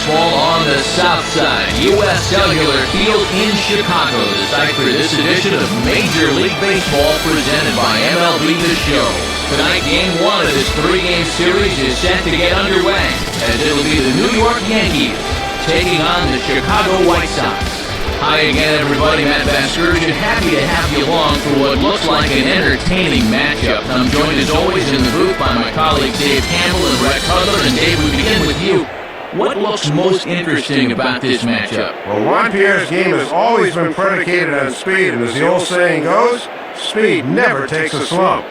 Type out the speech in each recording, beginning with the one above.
baseball on the South Side. U.S. Cellular Field in Chicago, the site for this edition of Major League Baseball presented by MLB The Show. Tonight, Game 1 of this three-game series is set to get underway, as it'll be the New York Yankees taking on the Chicago White Sox. Hi again, everybody. Matt Vasgersian, happy to have you along for what looks like an entertaining matchup. I'm joined, as always, in the booth by my colleagues Dave Campbell and Brett Cutler. And Dave, we begin with you. What looks most interesting about this matchup? Well, Juan Pierre's game has always been predicated on speed, and as the old saying goes, speed never takes a slump.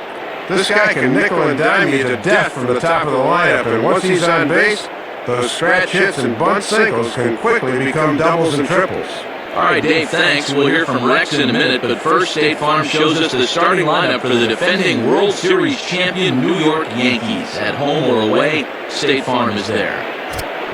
This guy can nickel and dime you to death from the top of the lineup, and once he's on base, those scratch hits and bunt singles can quickly become doubles and triples. All right, Dave, thanks. We'll hear from Rex in a minute, but first, State Farm shows us the starting lineup for the defending World Series champion New York Yankees. At home or away, State Farm is there.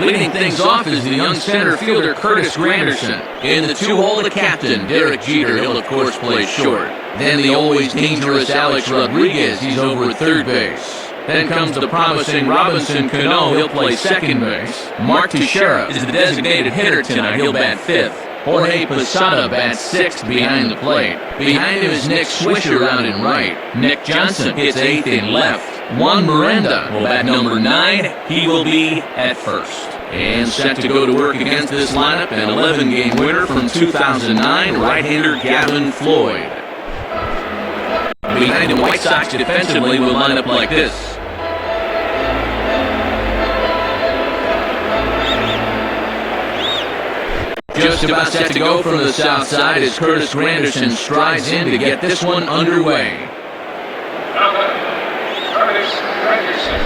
Leading things off is the young center fielder Curtis Granderson. In the two-hole, the captain, Derek Jeter. He'll, of course, play short. Then the always dangerous Alex Rodriguez. He's over at third base. Then comes the promising Robinson Cano. He'll play second base. Mark Teixeira is the designated hitter tonight. He'll bat fifth. Jorge Posada bats sixth behind the plate. Behind him is Nick Swisher out in right. Nick Johnson hits eighth in left. Juan Miranda will bat number 9. He will be at first. And set to go to work against this lineup, an 11-game winner from 2009, right-hander Gavin Floyd. Behind the White Sox defensively will line up like this. Just about set to go from the south side as Curtis Granderson strides in to get this one underway. Curtis Granderson.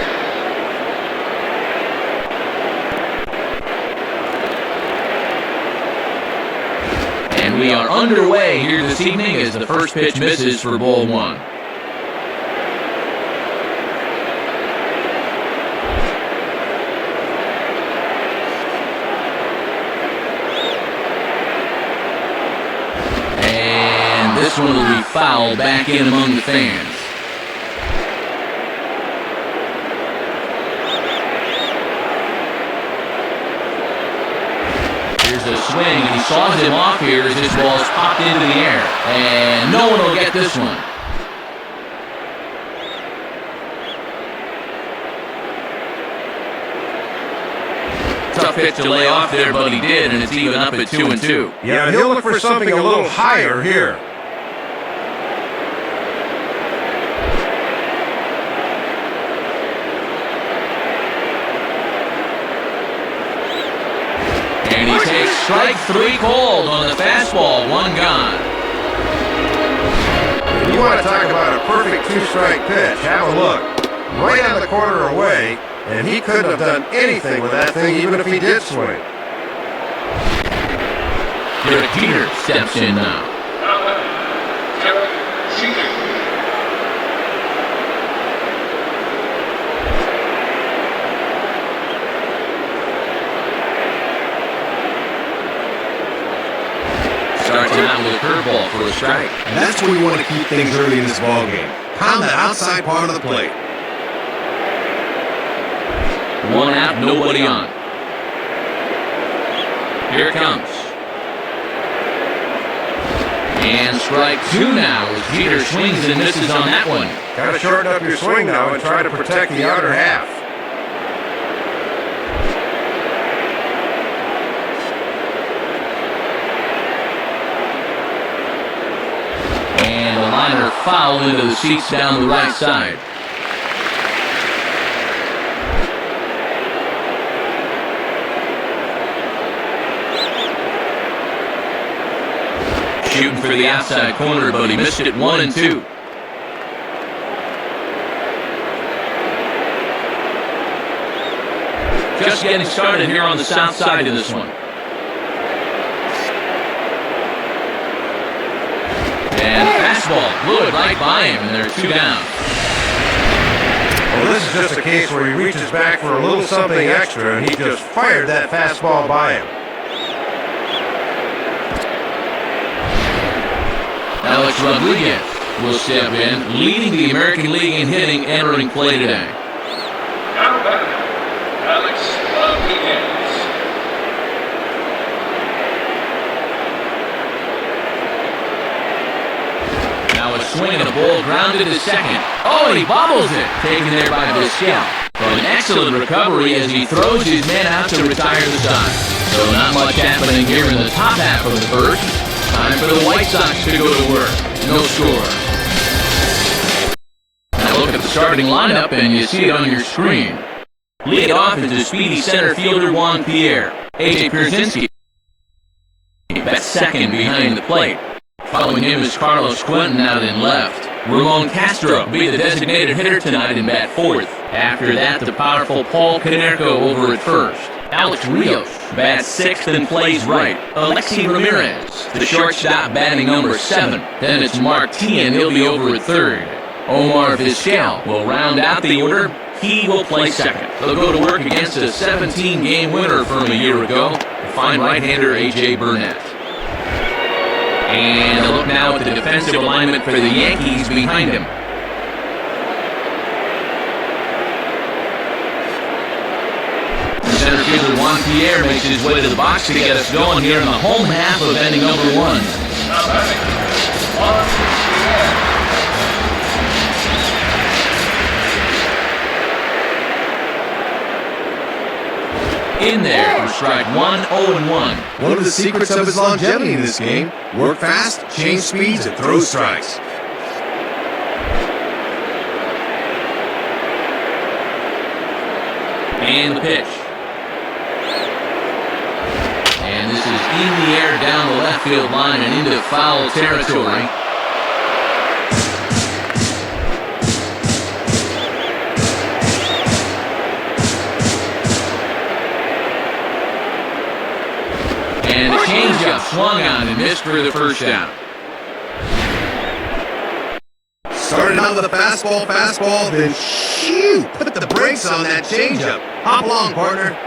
And we are underway here this evening as the first pitch misses for ball one. This one will be fouled back in among the fans. Here's a swing, and he saws him off here as this ball's popped into the air. And no one will get this one. Tough pitch to lay off there, but he did, and it's even up at 2-2. Yeah, he'll look for something a little higher here. And he takes strike 3 called on the fastball, 1 gone. You want to talk about a perfect two-strike pitch, have a look. Right on the corner away, and he couldn't have done anything with that thing even if he did swing. Derek Jeter steps in now. Derek Jeter. Starts out with a curveball for a strike. And that's where you want to keep things early in this ballgame. Pound that outside part of the plate. 1 out, nobody on. Here it comes. And strike 2 now as Jeter swings and misses on that one. Got to shorten up your swing now and try to protect the outer half. And a liner foul into the seats down the right side. Shooting for the outside corner, but he missed it 1-2. Just getting started here on the south side of this one. And fastball blew it right by him, and there are 2 down. Well, this is just a case where he reaches back for a little something extra, and he just fired that fastball by him. Alex Rodriguez will step in, leading the American League in hitting entering play today. Alex Rodriguez. Now a swing and a ball grounded to second. Oh, and he bobbles it. Taken there by Vizquel. An excellent recovery as he throws his man out to retire the side. So not much happening here in the top half of the first. Time for the White Sox to go to work. No score. Now look at the starting lineup and you see it on your screen. Lead off is the speedy center fielder Juan Pierre. A.J. Pierzynski bats second behind the plate. Following him is Carlos Quentin out in left. Ramon Castro will be the designated hitter tonight in bat fourth. After that, the powerful Paul Canerco over at first. Alex Rios bats sixth and plays right. Alexi Ramirez, the shortstop, batting number 7. Then it's Mark T, and he'll be over at third. Omar Vizquel will round out the order. He will play second. They'll go to work against a 17-game winner from a year ago, the fine right-hander A.J. Burnett. And a look now at the defensive alignment for the Yankees behind him. Center fielder Juan Pierre makes his way to the box to get us going here in the home half of inning number 1. Now batting, Juan Pierre. In there for strike 1, 0-1. One of the secrets of his longevity in this game: work fast, change speeds, and throw strikes. And the pitch. And this is in the air down the left field line and into foul territory. And a changeup swung on and missed for the first down. Started out with a fastball, then shoot! Put the brakes on that changeup. Hop along, partner.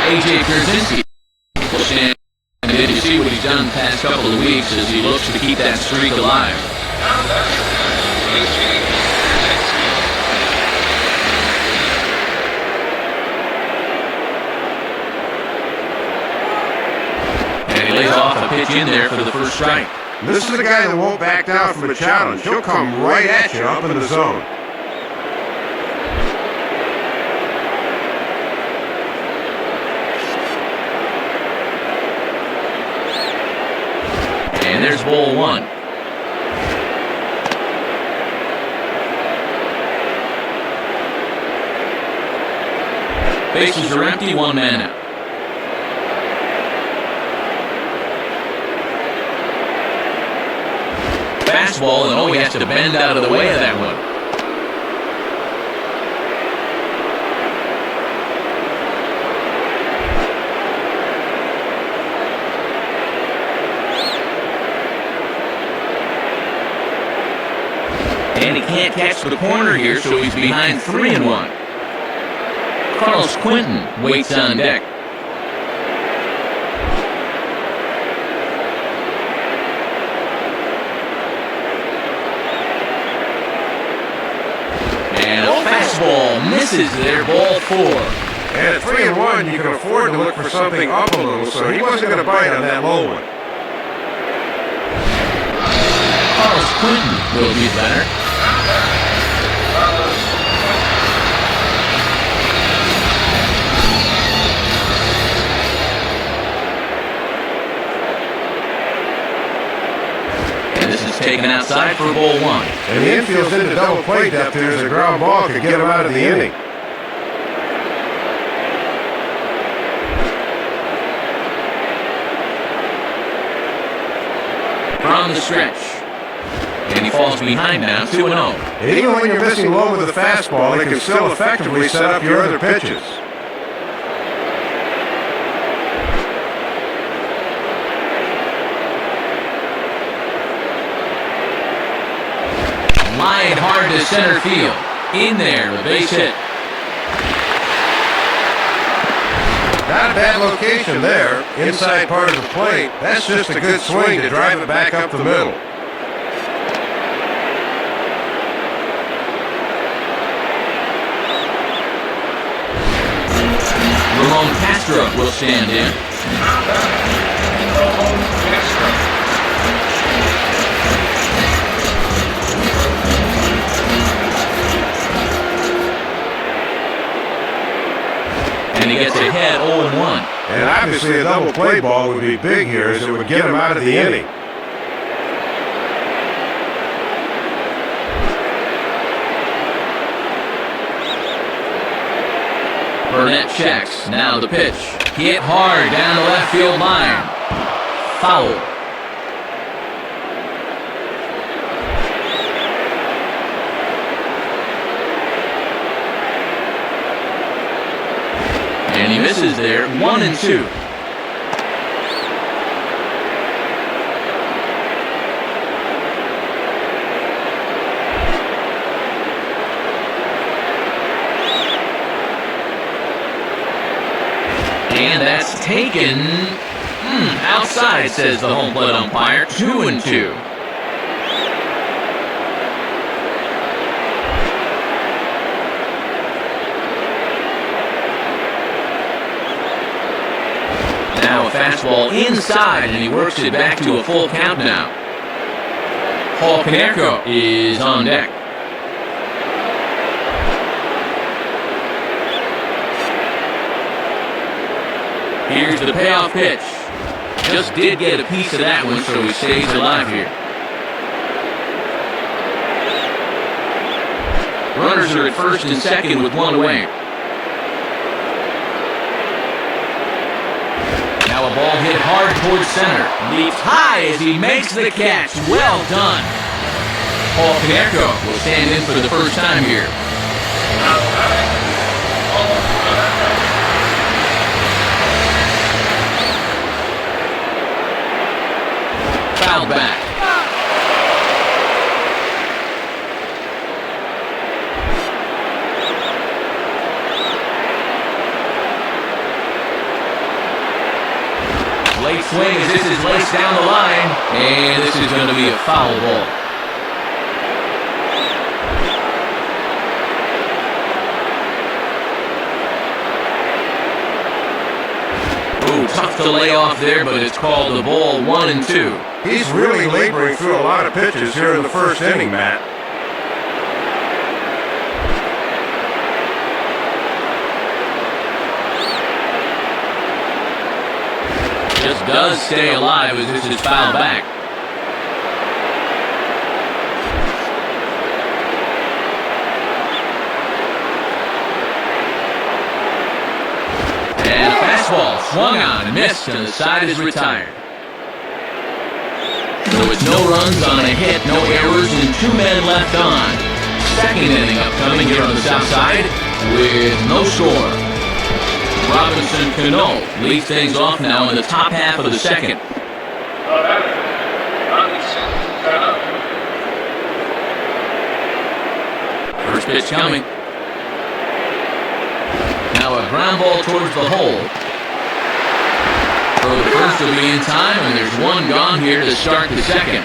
A.J. Pierzynski will stand. And did you see what he's done the past couple of weeks as he looks to keep that streak alive? Now batting, A.J. And he lays off a pitch in there for the first strike. This is the guy that won't back down from a challenge. He'll come right at you up in the zone. And there's ball 1. Bases are empty, 1 man out. Fastball, and he has to bend out of the way of that one. And he can't catch the corner here, so he's behind 3-1. Carlos Quentin waits on deck. Fastball misses there, ball 4. And at 3-1, you can afford to look for something up a little, so he wasn't going to bite on that low one. Carlos Quentin will be better. And this is taken outside for ball 1. And the infield's into double play depth. There's a ground ball could get him out of the inning. From the stretch. And he falls behind now, 2-0. And even when you're missing low with a fastball, it can still effectively set up your other pitches. Line hard to center field. In there, the base hit. Not a bad location there, inside part of the plate. That's just a good swing to drive it back up the middle. Ramon Castro will stand in. Ramon Castro. gets ahead 0-1. And obviously a double play ball would be big here as it would get him out of the inning. Burnett checks. Now the pitch. Hit hard down the left field line. Foul. And he misses there. 1-2. And that's taken outside, says the home plate umpire. 2-2. Now a fastball inside, and he works it back to a full count now. Paul Konerko is on deck. Here's the payoff pitch. Just did get a piece of that one, so he stays alive here. Runners are at first and second with one away. Now a ball hit hard towards center. Leaps high as he makes the catch. Well done. Paul Konerko will stand in for the first time here. Fouled back. Late swing as this is laced down the line, and this is going to be a foul ball. Ooh, tough to lay off there, but it's called the ball. 1-2. He's really laboring through a lot of pitches here in the first inning, Matt. Just does stay alive as this is fouled back. And a fastball swung on and missed, and the side is retired. So it's no runs on a hit, no errors, and 2 men left on. Second inning upcoming here on the south side with no score. Robinson Cano leads things off now in the top half of the second. First pitch coming. Now a ground ball towards the hole. So the first will be in time, and there's one gone here to start the second.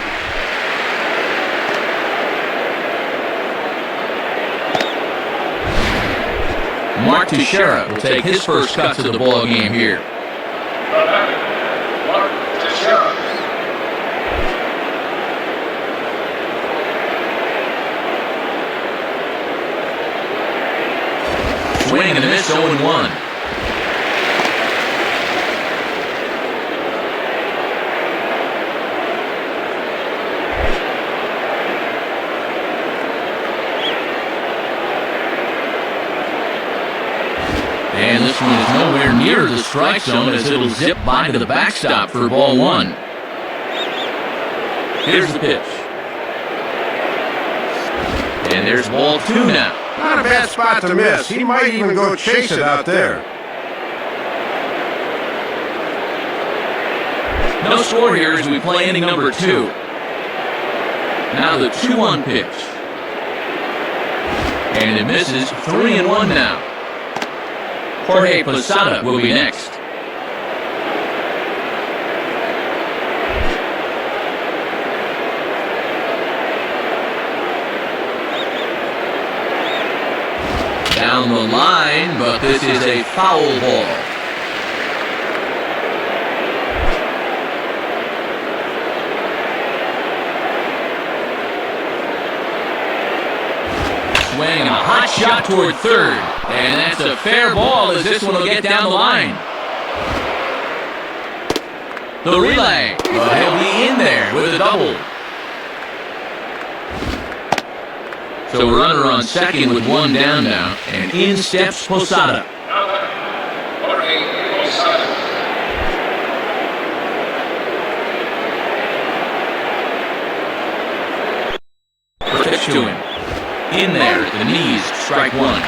Mark Teixeira will take his first cuts of the ball game here. Mark Teixeira. Swing and a miss, 0-1. And this one is nowhere near the strike zone as it'll zip by to the backstop for ball 1. Here's the pitch. And there's ball 2 now. Not a bad spot to miss. He might even go chase it out there. No score here as we play inning number 2. Now the 2-1 pitch. And it misses. 3-1 now. Jorge Posada will be next. Down the line, but this is a foul ball. Swing, a hot shot toward third. And that's a fair ball as this one will get down the line. The relay. But he'll be in there with a double. So a runner on second with one down now. And in steps Posada. Pitch to him. In there at the knees, strike one.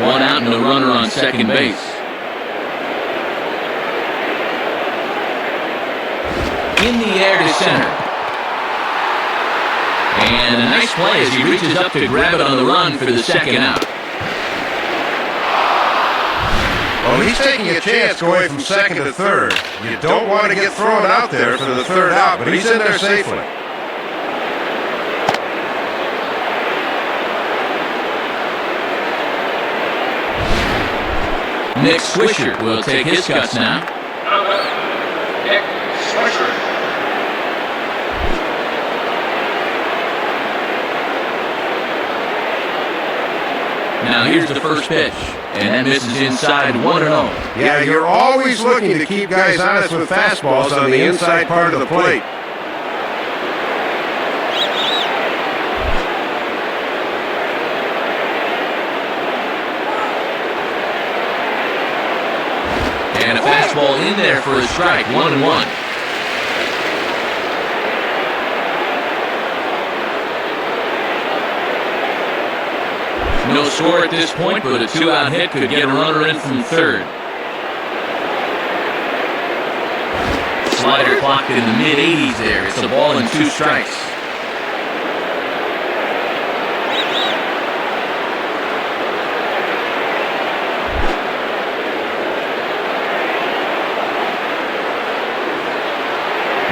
One out and a runner on second base. In the air to center. And a nice play as he reaches up to grab it on the run for the second out. Well, he's taking a chance going from second to third. You don't want to get thrown out there for the third out, but he's in there safely. Nick Swisher will take his cuts now. Nick Swisher. Now here's the first pitch, and that misses inside 1-0. Yeah, you're always looking to keep guys honest with fastballs on the inside part of the plate. And a fastball in there for a strike, 1-1. No score at this point, but a two-out hit could get a runner in from third. Slider clocked in the mid-80s there. It's a ball and two strikes.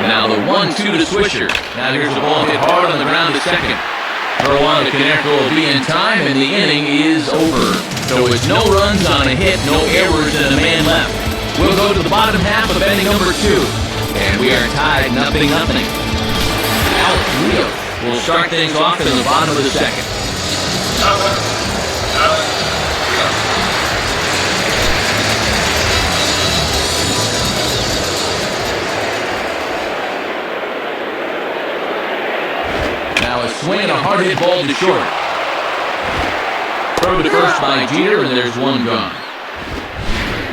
Now the 1-2 to Swisher. Now here's the ball hit hard on the ground to second. Caruana Canerco will be in time, and the inning is over. So it's no runs on a hit, no errors, and a man left. We'll go to the bottom half of inning number 2, and we are tied 0-0. Alex Rios will start things off in the bottom of the second. Swing and a hard hit ball to short. Throw to first by Jeter, and there's one gone.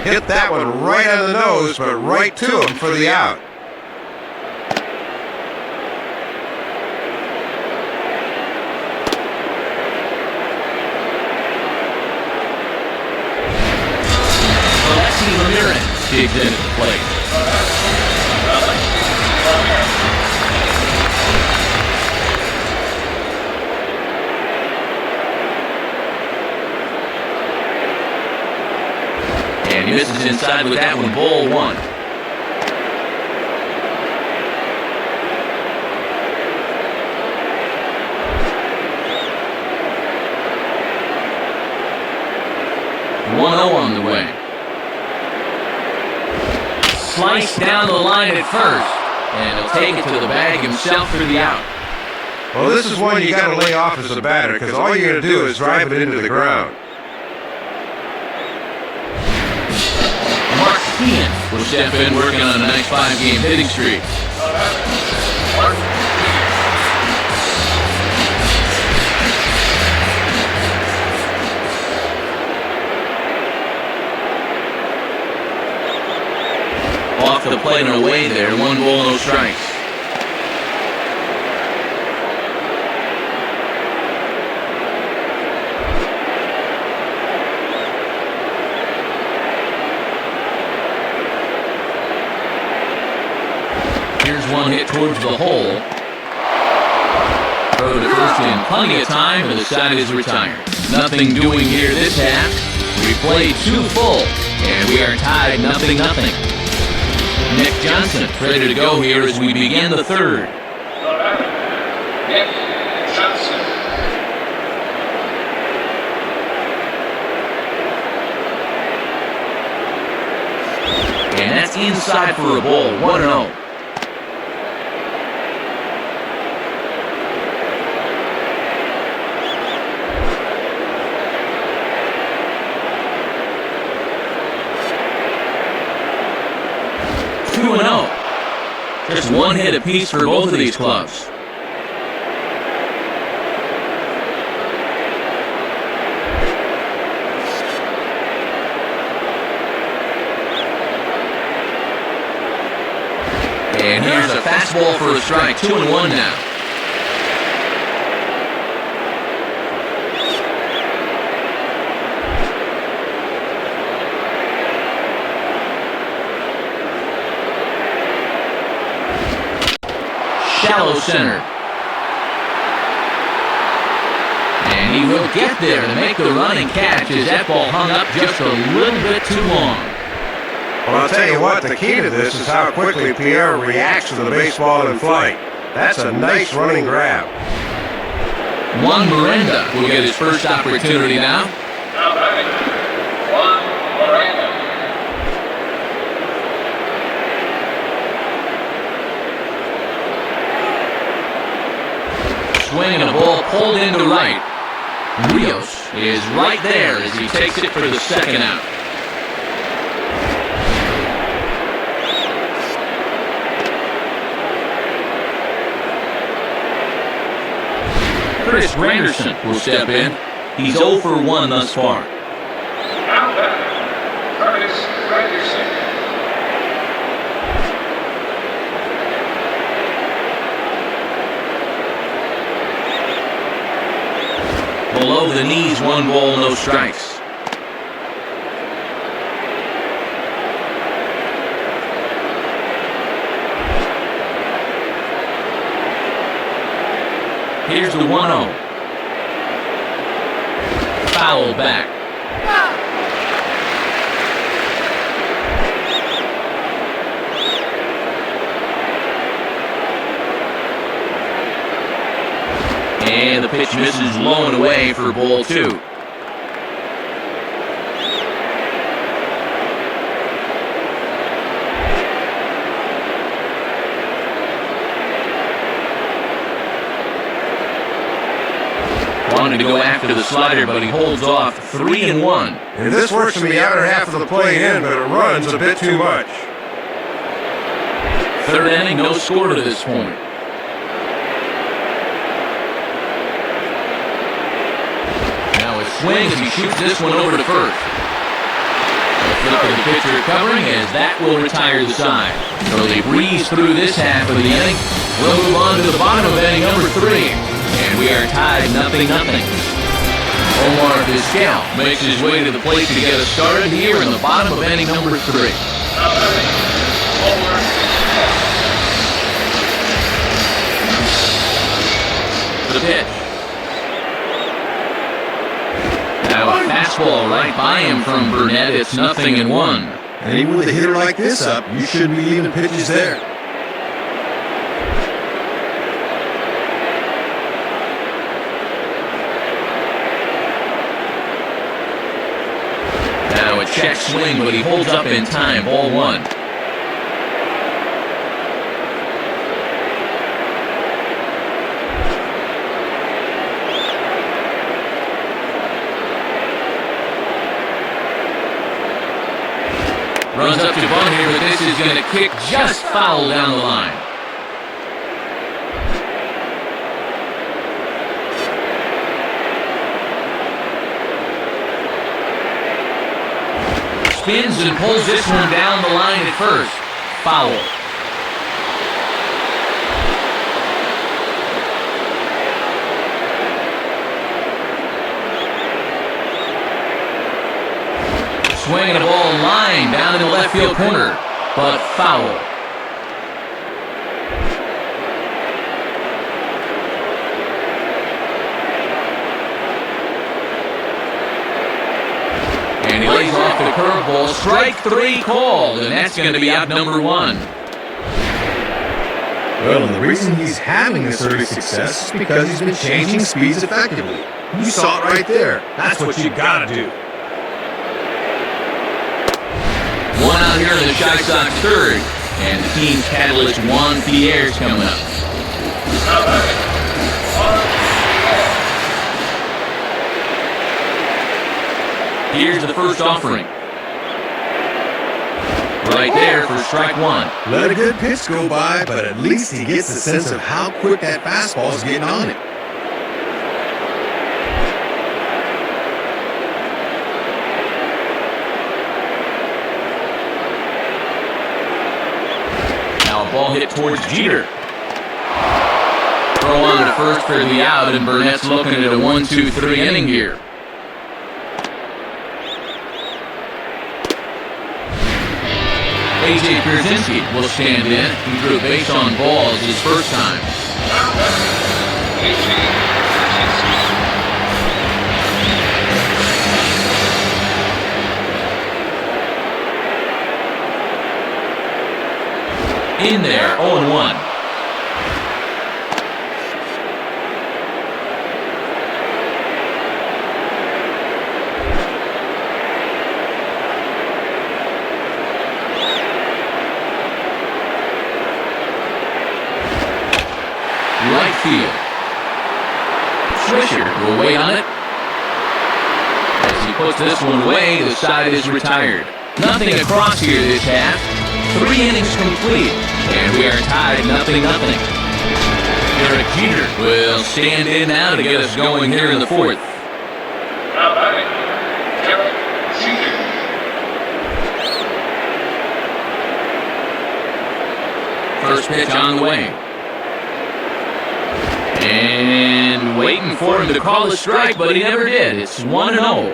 Hit that one right on the nose, but right to him for the out. Alexi Ramirez digs into the plate. And he misses inside with that one, ball 1. On the way. Sliced down the line at first, and he'll take it to the bag himself for the out. Well, this is one you got to lay off as a batter, because all you're going to do is drive it into the ground. Mark will step in, working on a nice 5-game hitting streak. Off the plate and away there, 1 ball, no strikes. Here's one hit towards the hole. Throw to first in plenty of time, and the side is retired. Nothing doing here this half. We played 2 full, and we are tied 0-0. Nick Johnson ready to go here as we begin the third. Nick Johnson. And that's inside for a ball, 1-0. 2-0. Just one hit apiece for both of these clubs. And here's a fastball for a strike, 2-1 now. Shallow center. And he will get there to make the running catch as that ball hung up just a little bit too long. Well, I'll tell you what, the key to this is how quickly Pierre reacts to the baseball in flight. That's a nice running grab. Juan Miranda will get his first opportunity now. Now batting, Juan Miranda. Swing and a ball pulled into right. Rios is right there as he takes it for the second out. Curtis Granderson will step in. He's 0 for 1 thus far. Now batting, Curtis Granderson. Below the knees, 1 ball, no strikes. Here's the 1-0. Foul back. And the pitch misses low and away for ball 2. Wanted to go after the slider, but he holds off 3-1. And this works from the outer half of the plate in, but it runs a bit too much. Third inning, no score to this point. Now a swing as he shoots this one over to first. A flip of the pitcher covering as that will retire the side. So they breeze through this half of the inning. We'll move on to the bottom of inning number 3. And we are tied 0-0. Omar Vizquel makes his way to the plate to get us started here in the bottom of inning number 3. The pitch. Now a fastball right by him from Burnett. It's 0-1. And even with a hitter like this up, you shouldn't be leaving pitches there. Check swing, but he holds up in time. Ball 1. Runs up to bunt here, but this is going to kick just foul down the line. Spins and pulls this one down the line at first. Foul. Swinging a ball line down in the left field corner, but foul. And he lays off the curveball. Strike 3 called, and that's going to be out number 1. Well, and the reason he's having this early success is because he's been changing speeds effectively. You saw it right there. That's what you gotta do. One out here in the Chi Sox third, and the team's catalyst Juan Pierre's coming up. Here's the first offering. Right there for strike one. Let a good pitch go by, but at least he gets a sense of how quick that fastball is getting on him. Now a ball hit towards Jeter. Throw on to first for the out, and Burnett's looking at a 1-2-3 inning here. A.J. Pierzynski will stand in. He threw a base on balls his first time. In there, 0-1. Right field. Swisher will wait on it. As he puts this one away, the side is retired. Nothing across here this half. 3 innings complete, and we are tied 0-0. Derek Jeter will stand in now to get us going here in the fourth. Now batting, Derek Jeter. First pitch on the way. And waiting for him to call a strike, but he never did. It's 1-0.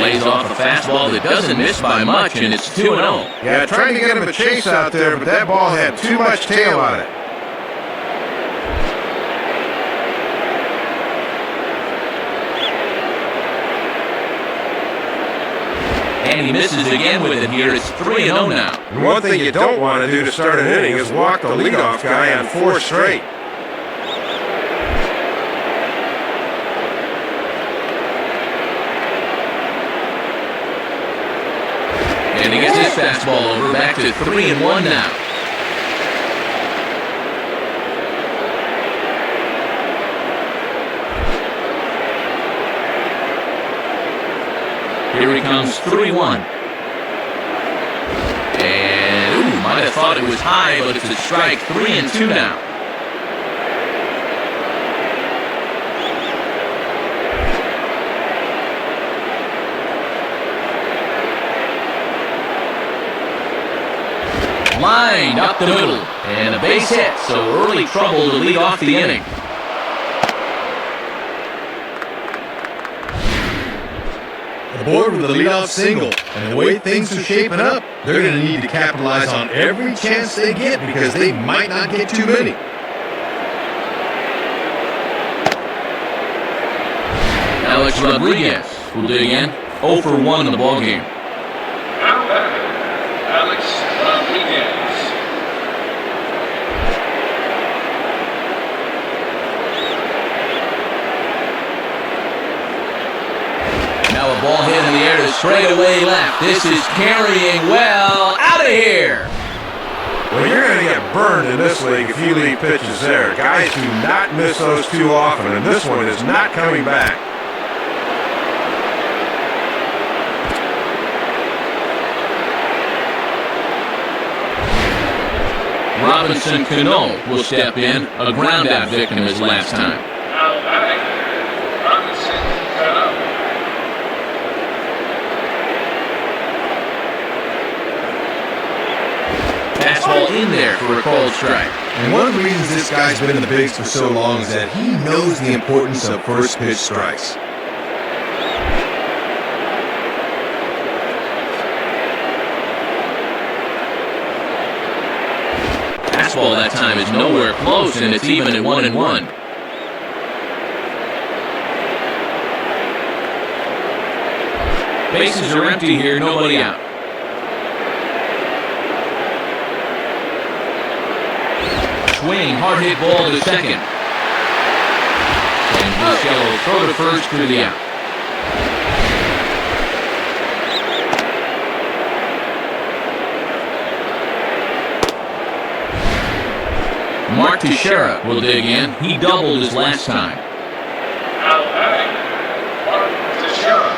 Lays off a fastball that doesn't miss by much, and it's 2-0. Yeah, trying to get him a chase out there, but that ball had too much tail on it. And he misses again with it here. It's 3-0 now. And one thing you don't want to do to start an inning is walk the leadoff guy on 4 straight. And he gets his fastball over, back to 3-1 now. Here he comes, 3-1. And, might have thought it was high, but it's a strike, 3-2 now. Lined up the middle, and a base hit, so early trouble to lead off the inning. Aboard with a leadoff single, and the way things are shaping up, they're going to need to capitalize on every chance they get because they might not get too many. Alex Rodriguez will dig in, 0 for 1 in the ballgame. Now batting, Alex Rodriguez. Now a ball hit in the air to straightaway left. This is carrying well. Out of here. Well, you're going to get burned in this league if you leave pitches there. Guys do not miss those too often, and this one is not coming back. Robinson Cano will step in. A ground-out victim his last time. Now batting, Robinson Cano. Fastball in there for a called strike. And one of the reasons this guy's been in the bigs for so long is that he knows the importance of first pitch strikes. Fastball that time is nowhere close, and it's even at 1-1. Bases are empty here, nobody out. Swing, hard hit ball to second. And Vizquel will throw to first for the out. Mark Teixeira will dig in. He doubled his last time. Now batting, Mark Teixeira.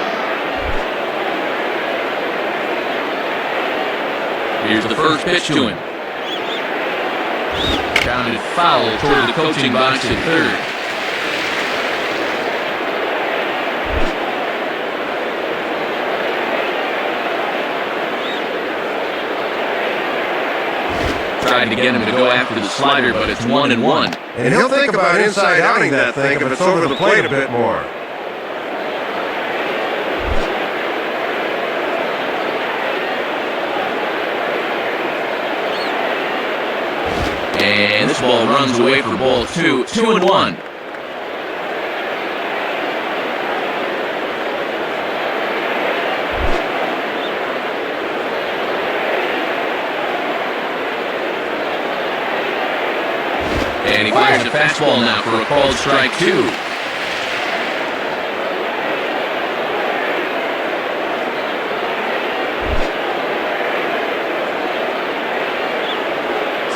Here's the first pitch to him. Grounded foul toward the coaching box at third. Tried to get him to go after the slider, but it's 1-1. And he'll think about inside outing that thing if it's over the plate a bit more. And this ball runs away for ball 2. 2-1. And he fires a fastball now for a called strike 2.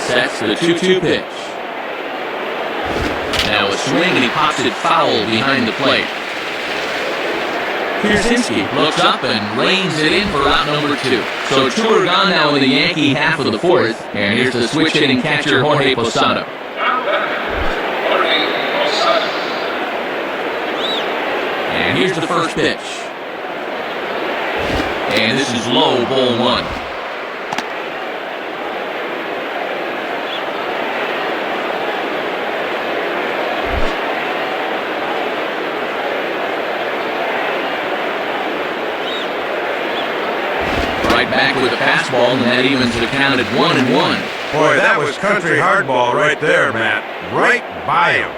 Sets the 2-2 pitch. Now a swing and he pops it foul behind the plate. Pierzynski looks up and reins it in for out number 2. So 2 are gone now in the Yankee half of the fourth. And here's the switch hitting catcher Jorge Posada. And here's the first pitch. And this is low, ball 1. Right back with the fastball, and that evens the count at 1-1. Boy, that was country hardball right there, Matt. Right by him.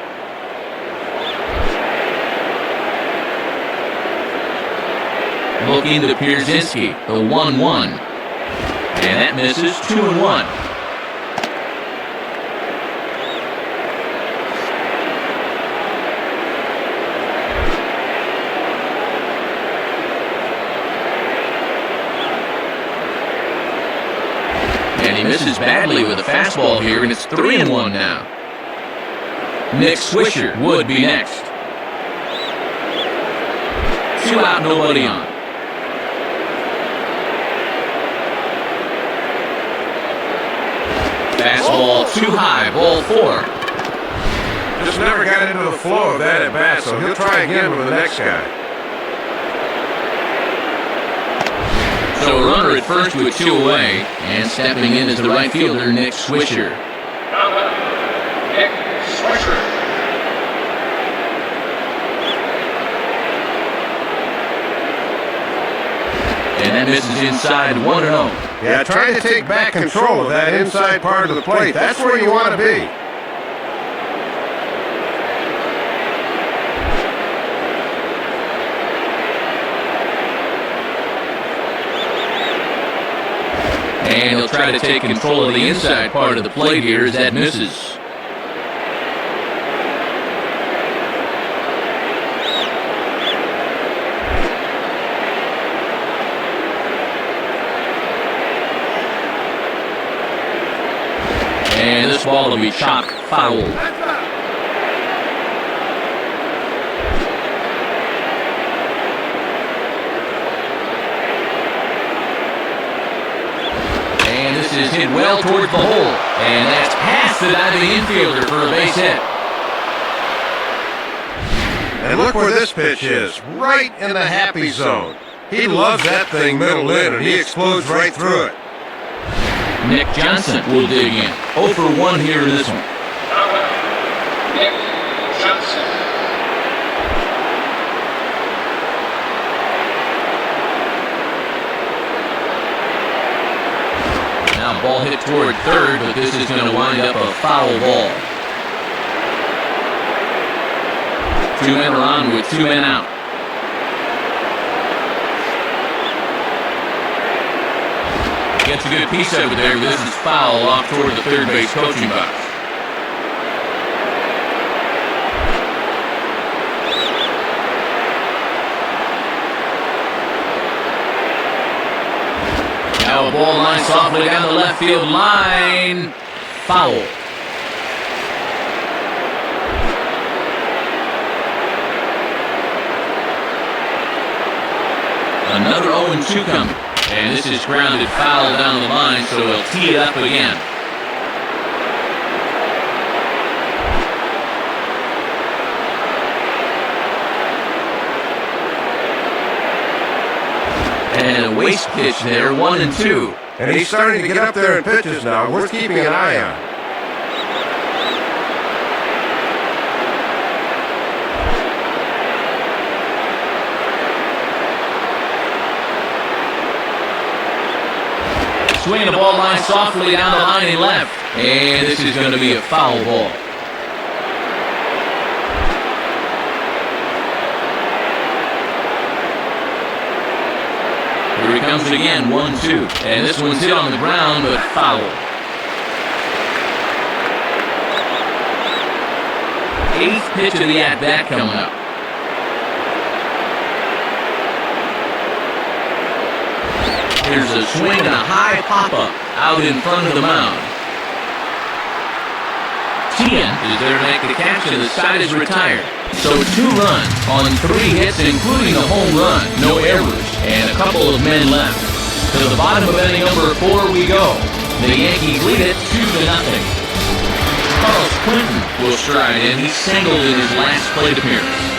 Looking to Pierzynski, the 1-1. And that misses, 2-1. And he misses badly with a fastball here, and it's 3-1 now. Nick Swisher would be next. 2 out, nobody on. Fastball too high, ball 4. Just never got into the flow of that at bat, so he'll try again with the next guy. So a runner at first with 2 away, and stepping in is the right fielder, Nick Swisher. Nick Swisher. And that misses inside, 1-0. Yeah, trying to take back control of that inside part of the plate. That's where you want to be. And he'll try to take control of the inside part of the plate here as that misses. And this ball will be chopped foul. And this is hit well towards the hole. And that's past the diving infielder for a base hit. And look where this pitch is, right in the happy zone. He loves that thing middle in, and he explodes right through it. Nick Johnson will dig in. 0 for 1 here in this one. Nick Johnson. Now ball hit toward third, but this is going to wind up a foul ball. 2 men are on with 2 men out. Gets a good piece of it there. This is foul off toward the third base coaching box. Now a ball line softly down the left field line. Foul. Another 0-2 coming. And this is grounded foul down the line, so he'll tee it up again. And a waste pitch there, 1-2. And he's starting to get up there in pitches now, worth keeping an eye on. Swinging the ball line softly down the line and left. And this is going to be a foul ball. Here he comes again, 1-2. And this one's hit on the ground, but foul. Eighth pitch of the at-bat coming up. Here's a swing and a high pop-up out in front of the mound. Tian is there to make the catch, and the side is retired. So 2 runs on 3 hits, including a home run, no errors, and a couple of men left. To the bottom of inning number 4 we go. The Yankees lead it 2-0. Carlos Quentin will stride in. He singled in his last plate appearance.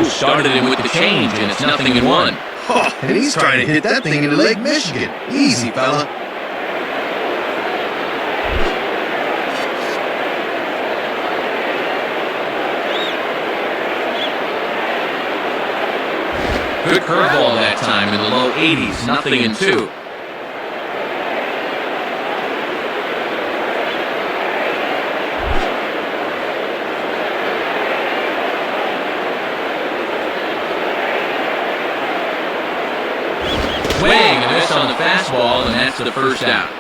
Started him with the change, and it's 0-1. Oh, and he's trying to hit that thing into Lake Michigan. Easy, fella. Good curveball that time in the low 80s, 0-2. Swing and miss on the fastball, and that's the first out.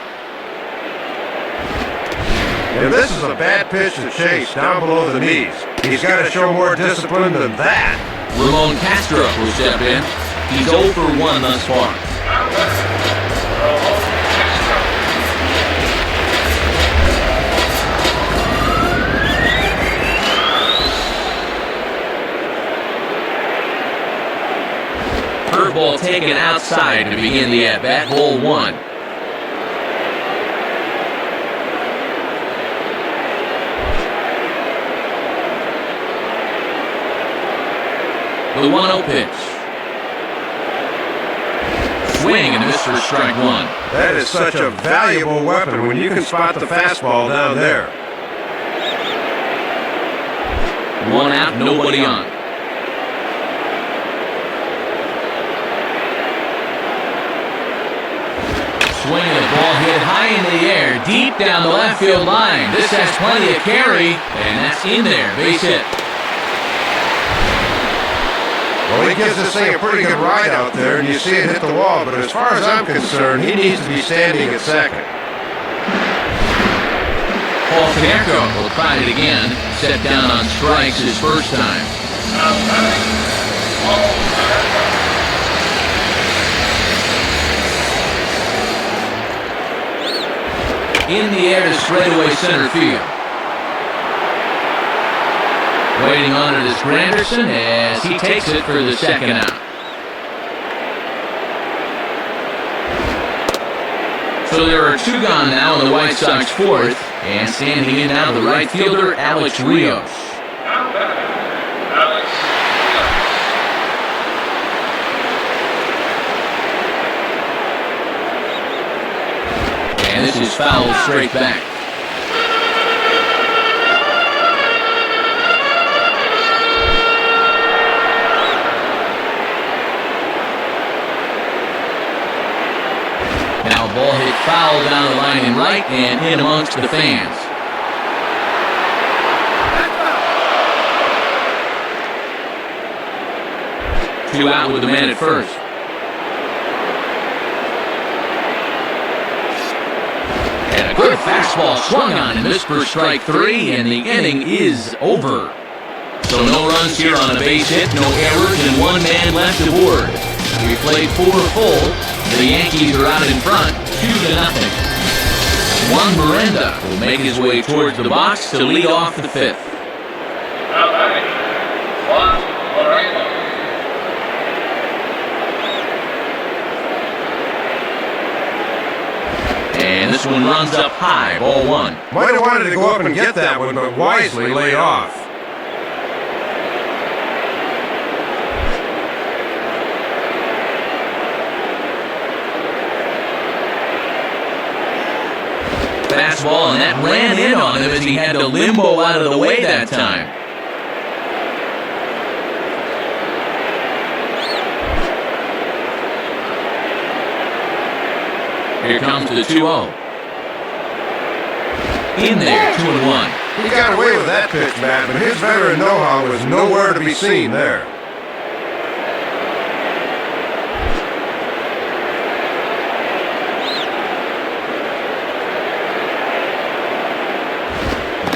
And this is a bad pitch to Chase down below the knees. He's got to show more discipline than that. Ramon Castro will step in. He's 0 for 1 thus far. Curveball taken outside to begin the at-bat, ball 1. The 1-0 pitch. Swing and miss for strike 1. That is such a valuable weapon when you can spot the fastball down there. 1 out, nobody on. Swing and the ball hit high in the air, deep down the left field line. This has plenty of carry, and that's in there, base hit. Well, he gives this thing a pretty good ride out there, and you see it hit the wall, but as far as I'm concerned, he needs to be standing at second. Paul Caneco will try it again, set down on strikes his first time. In the air to straightaway center field. Waiting on it is Granderson as he takes it for the second out. So there are 2 gone now in the White Sox 4th, and standing in now the right fielder, Alex Rios. And this is fouled straight back. Now ball hit foul down the line in right and in amongst the fans. Two out with the man at first. And a good fastball swung on and missed for strike 3, and the inning is over. So no runs here on a base hit, no errors, and 1 man left aboard. We played 4 full. The Yankees are out in front, 2-0. Juan Miranda will make his way towards the box to lead off the fifth. Now batting, Juan Miranda. And this one runs up high, ball one. Might have wanted to go up and get that one, but wisely laid off. Fastball, and that ran in on him as he had to limbo out of the way that time. Here comes the 2-0. In there, 2-1. He got away with that pitch, Matt, but his veteran know-how was nowhere to be seen there.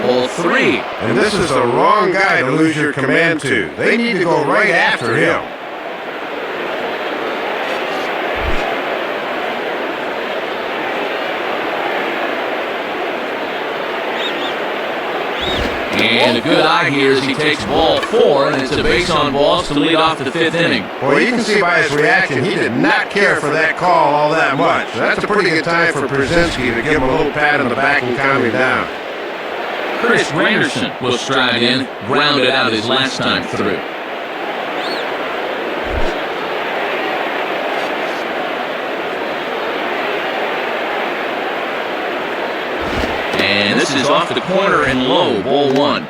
Ball three. And this is the wrong guy to lose your command to. They need to go right after him. And a good eye here as he takes ball four, and it's a base on balls to lead off the fifth inning. Well, you can see by his reaction, he did not care for that call all that much. That's a pretty good time for Brzezinski to give him a little pat on the back and calm him down. Chris Granderson will stride in, grounded out his last time through. And this is off the corner and low, ball one.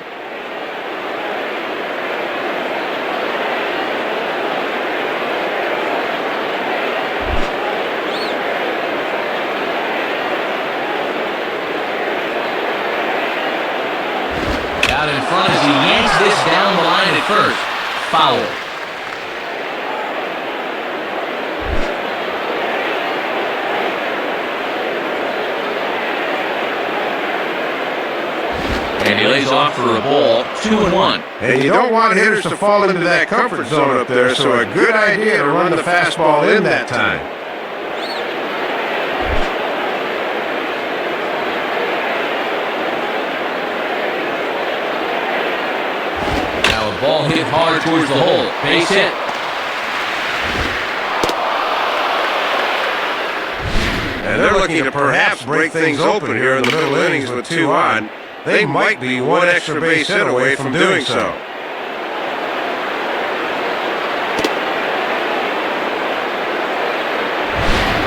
Out in front as he yanks this down the line at first. Foul. And he lays off for a ball, 2-1. And you don't want hitters to fall into that comfort zone up there, so a good idea to run the fastball in that time. Now a ball hit hard towards the hole. Base hit. And they're looking to perhaps break things open here in the middle innings with 2 on. They might be one extra base hit away from doing so.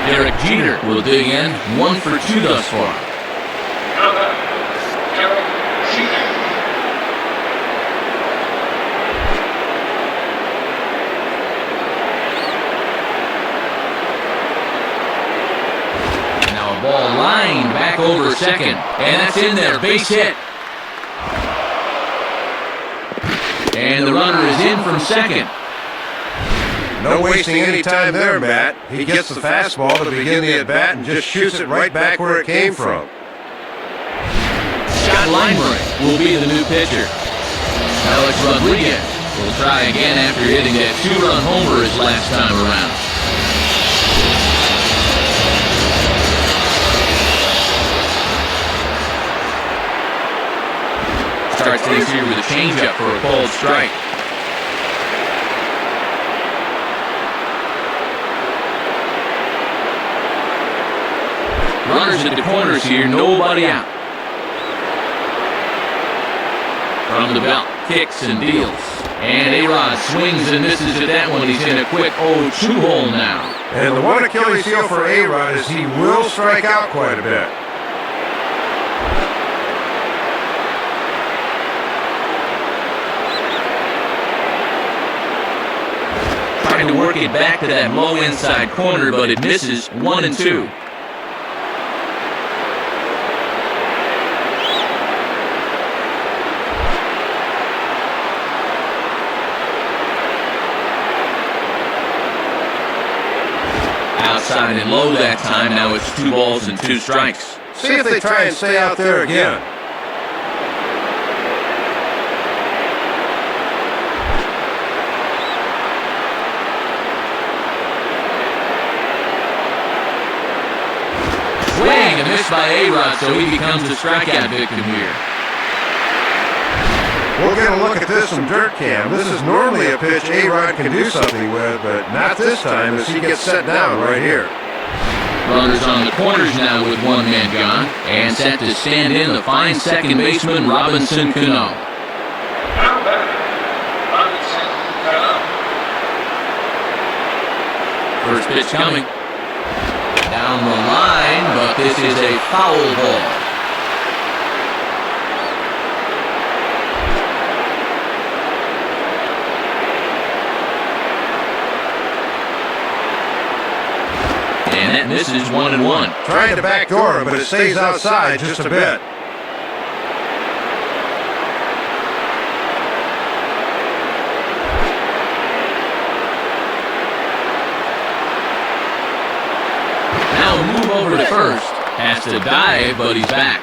Derek Jeter will dig in, 1 for 2 thus far. Now batting, Derek Jeter. Now a ball lined back over second, and that's in there, base hit. And the runner is in from second. No wasting any time there, Matt. He gets the fastball to begin the at-bat and just shoots it right back where it came from. Scott Lineberg will be the new pitcher. Alex Rodriguez will try again after hitting that 2-run homer his last time around. Starts things here with a changeup for a called strike. Runners at the corners here, nobody out. From the belt, kicks and deals. And A-Rod swings and misses at that one. He's in a quick 0-2 hole now. And the one Achilles heel for A-Rod is he will strike out quite a bit. Trying to work it back to that low inside corner, but it misses 1-2. Outside and low that time. Now it's 2 balls and 2 strikes. See if they try and stay out there again. Swing and miss by A-Rod, so he becomes a strikeout victim here. We'll get a look at this from Dirt Cam. This is normally a pitch A-Rod can do something with, but not this time as he gets set down right here. Runners on the corners now with one man gone, and set to stand in the fine second baseman Robinson Cano. Now batting, Robinson Cano. First pitch coming. Down the line, but this is a foul ball. And that misses 1-1. Trying to backdoor him, but it stays outside just a bit. Now move over to first. Has to dive, but he's back.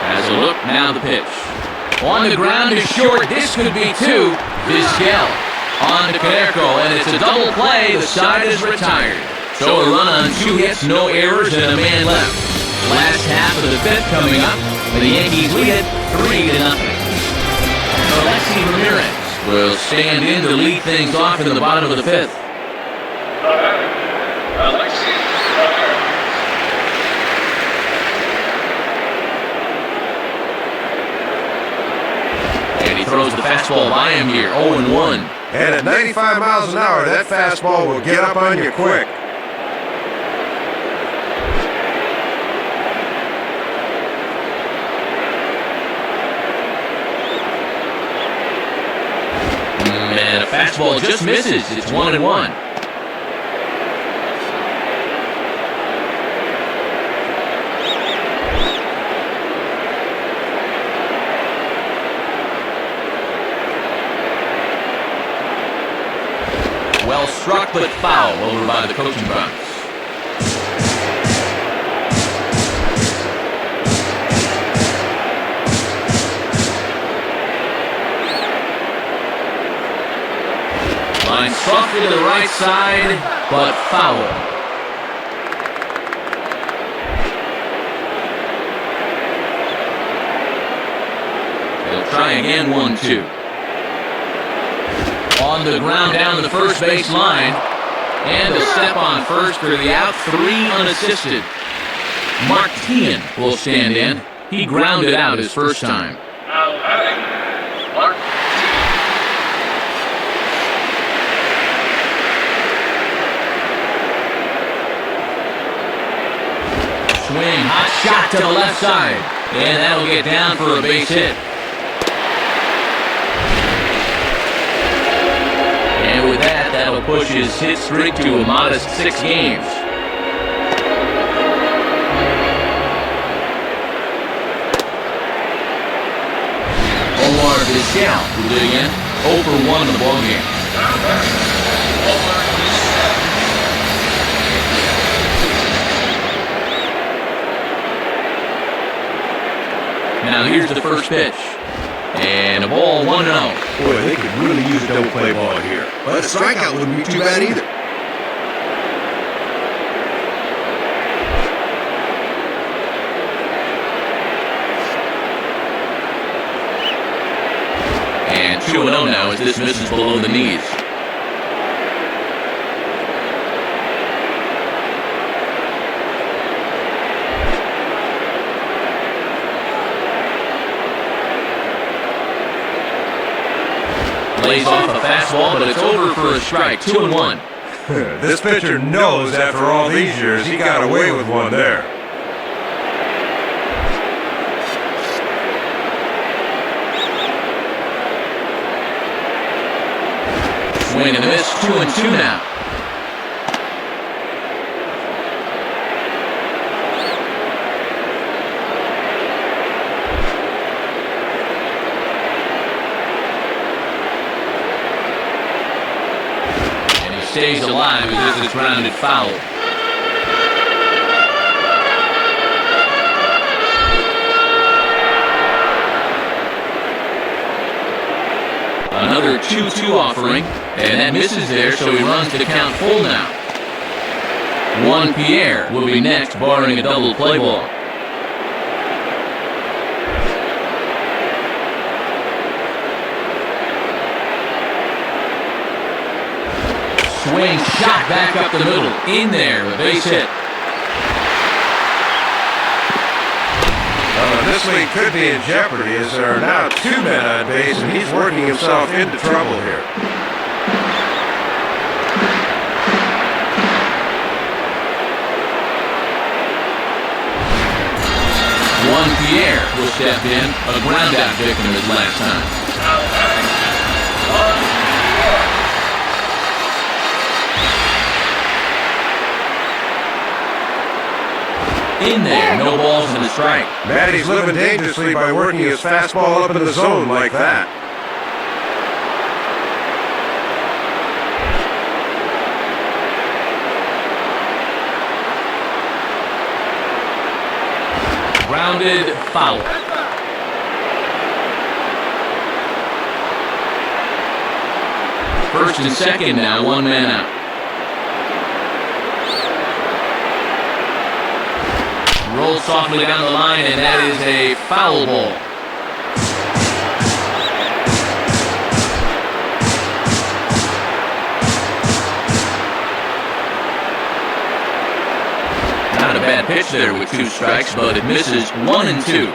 Has a look, now the pitch. On the ground is short, this could be two. Vizquel on to Canerco, and it's a double play, the side is retired. So a run on 2 hits, no errors, and a man left. Last half of the fifth coming up, and the Yankees lead it 3-0. Alexi Ramirez will stand in to lead things off in the bottom of the fifth. Alexi Ramirez. And he throws the fastball by him here, 0-1. And at 95 miles an hour, that fastball will get up on you quick. And a fastball just misses. It's 1-1. Well struck, but foul over by the coaching box. Line softly to the right side, but foul. They'll try again, 1-2. On the ground down the first base line, and a step on first for the out, 3 unassisted. Martin will stand in. He grounded out his first time. Now batting, Martin. Swing, hot shot to the left side, and that'll get down for a base hit. And with that, that'll push his hit streak to a modest 6 games. Omar Vizquel will do it again, 0 for 1 in the ballgame. Now batting, Omar Vizquel. Now here's the first pitch. And a ball, 1-0. Boy, they could really use a double play ball here. But a strikeout wouldn't be too bad either. And 2-0 now as this misses below the knees. Lays off a fastball, but it's over for a strike. 2-1. This pitcher knows after all these years he got away with one there. Swing and a miss. 2-2 now. Stays alive as this is grounded foul. Another 2-2 offering, and that misses there, so he runs to count full now. Juan Pierre will be next, barring a double play ball. Swing shot back up the middle. In there, a base hit. This lead could be in jeopardy as there are now 2 men on base and he's working himself into trouble here. Juan Pierre will step in, a ground-out victim his last time. In there, no balls and a strike. Matty's living dangerously by working his fastball up in the zone like that. Grounded foul. First and second now, 1 man out. Rolls softly down the line, and that is a foul ball. Not a bad pitch there with 2 strikes, but it misses 1 and 2.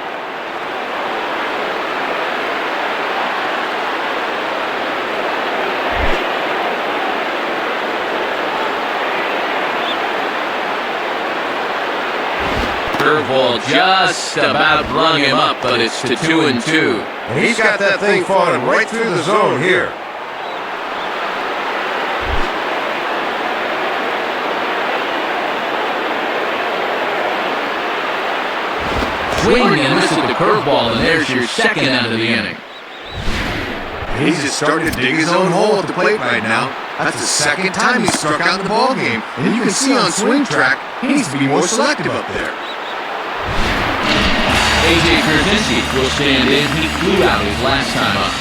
Curveball just about brung him up, but it's to 2 and 2. And he's got that thing falling right through the zone here. Swing and miss at the curveball, and there's your second out of the inning. He's just starting to dig his own hole at the plate right now. That's the second time he's struck out in the ball game, and you can see on swing track he needs to be more selective up there. A.J. Pierzynski will stand in. He flew out his last time up.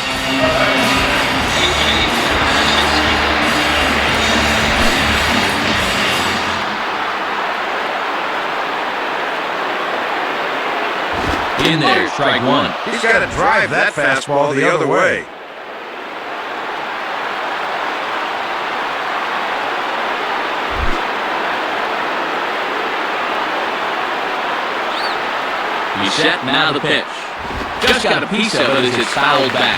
In there, strike 1. He's got to drive that fastball the other way. He's set, now the pitch. Just got a piece of it as it's fouled back.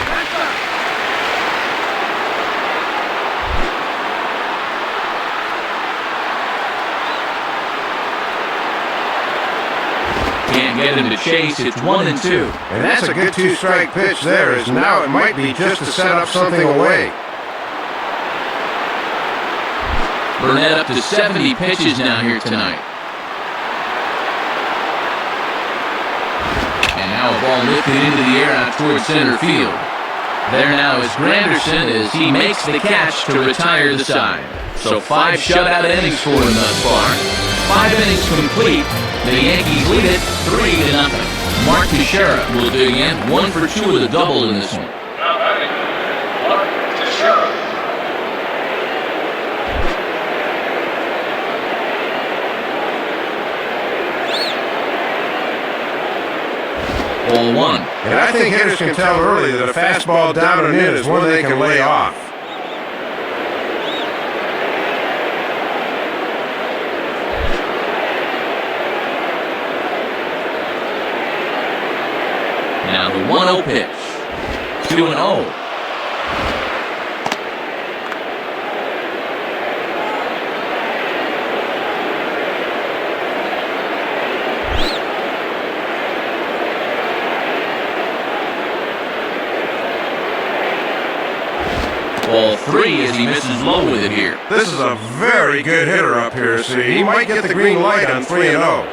Can't get him to chase, it's 1 and 2. And that's a good 2-strike pitch there, as now it might be just to set up something away. Burnett up to 70 pitches now here tonight. Now a ball lifted into the air out towards center field. There now is Granderson as he makes the catch to retire the side. So 5 shutout innings for him thus far. 5 innings complete. The Yankees lead it 3-0. Mark Teixeira will dig in, 1 for 2 with a double in this one. Now batting, Mark Teixeira. Ball 1. And I think hitters can tell early that a fastball down and in is one they can lay off. Now the 1-0 pitch. 2-0. Ball 3 as he misses low with it here. This is a very good hitter up here, see. He might get the green light on 3-0.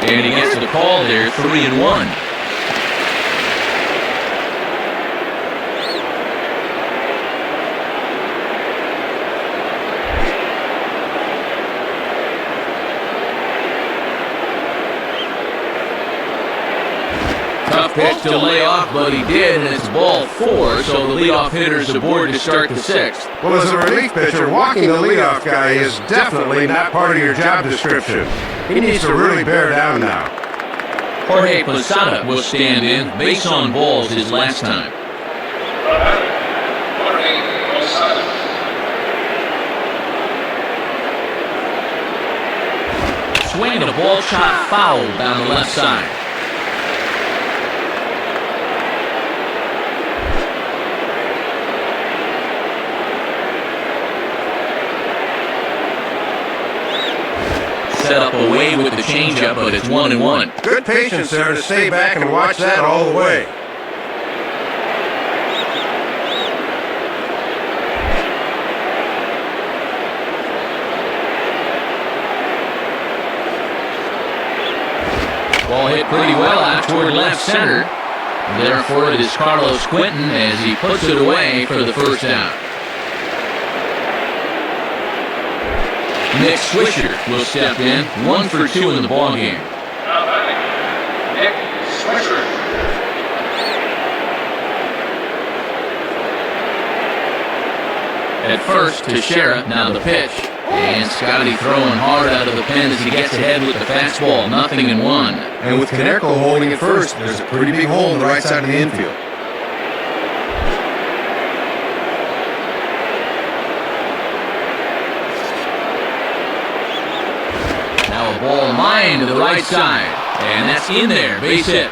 And he gets the call there, 3-1. Tough pitch to lay off, but he did, and it's ball 4, so the leadoff hitter's aboard to start the 6th. Well, as a relief pitcher, walking the leadoff guy is definitely not part of your job description. He needs to really bear down now. Jorge Posada will stand in. Base on balls his last time. Jorge Posada. Swing and a ball shot foul down the left side. Set up away with the changeup, but it's 1-1. Good patience there to stay back and watch that all the way. Ball hit pretty well out toward left center. Therefore, it is Carlos Quentin as he puts it away for the first out. Nick Swisher will step in, 1 for 2 in the ballgame. Now batting, Nick Swisher. At first, Teixeira, now the pitch. And Scotty throwing hard out of the pen as he gets ahead with the fastball, 0-1. And with Canerco holding it first, there's a pretty big hole in the right side of the infield. Now a ball lined to the right side. And that's in there, base hit.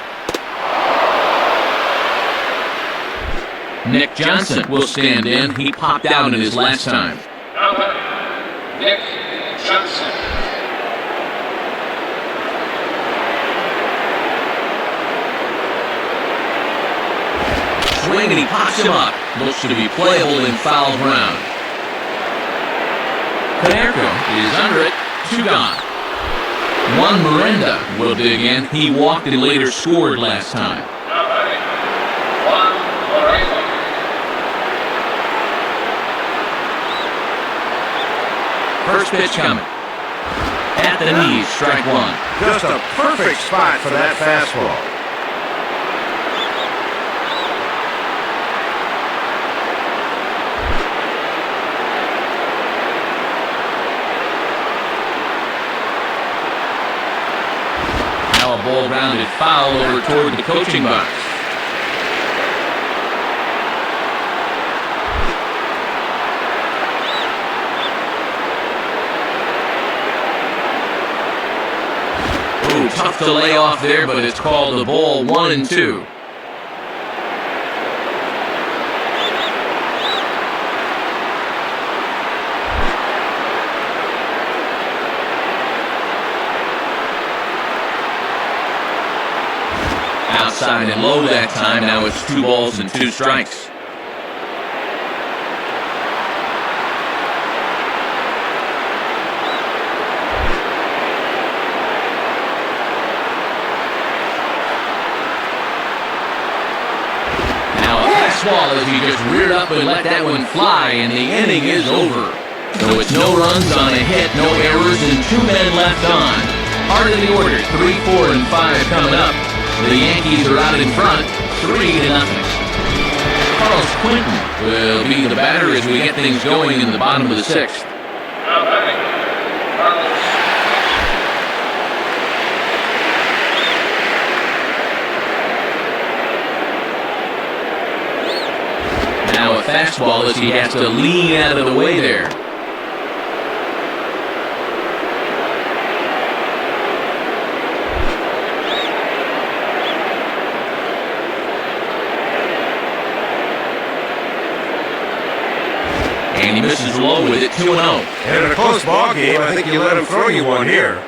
Nick Johnson will stand in. He popped out in his last time. Now batting, Nick Johnson. Swing and he pops him up. Looks to be playable in foul ground. Canerco is under it. 2 gone. Juan Miranda will dig in. He walked and later scored last time. Now batting, Juan Miranda. First pitch coming. At the knees, strike 1. Just a perfect spot for that fastball. Now a ball grounded foul over toward the coaching box. Ooh, tough to lay off there, but it's called the ball 1-2. Outside and low that time. Now it's 2 balls and 2 strikes. As he just reared up and let that one fly, and the inning is over. So it's no runs on a hit, no errors, and 2 men left on. Heart of the order, 3, 4, and 5 coming up. The Yankees are out in front, 3-0. Carlos Quentin will be the batter as we get things going in the bottom of the 6th. Now batting, Carlos. Now a fastball as he has to lean out of the way there. And he misses low with it, 2-0. And in a close ball game, I think you let him throw you one here.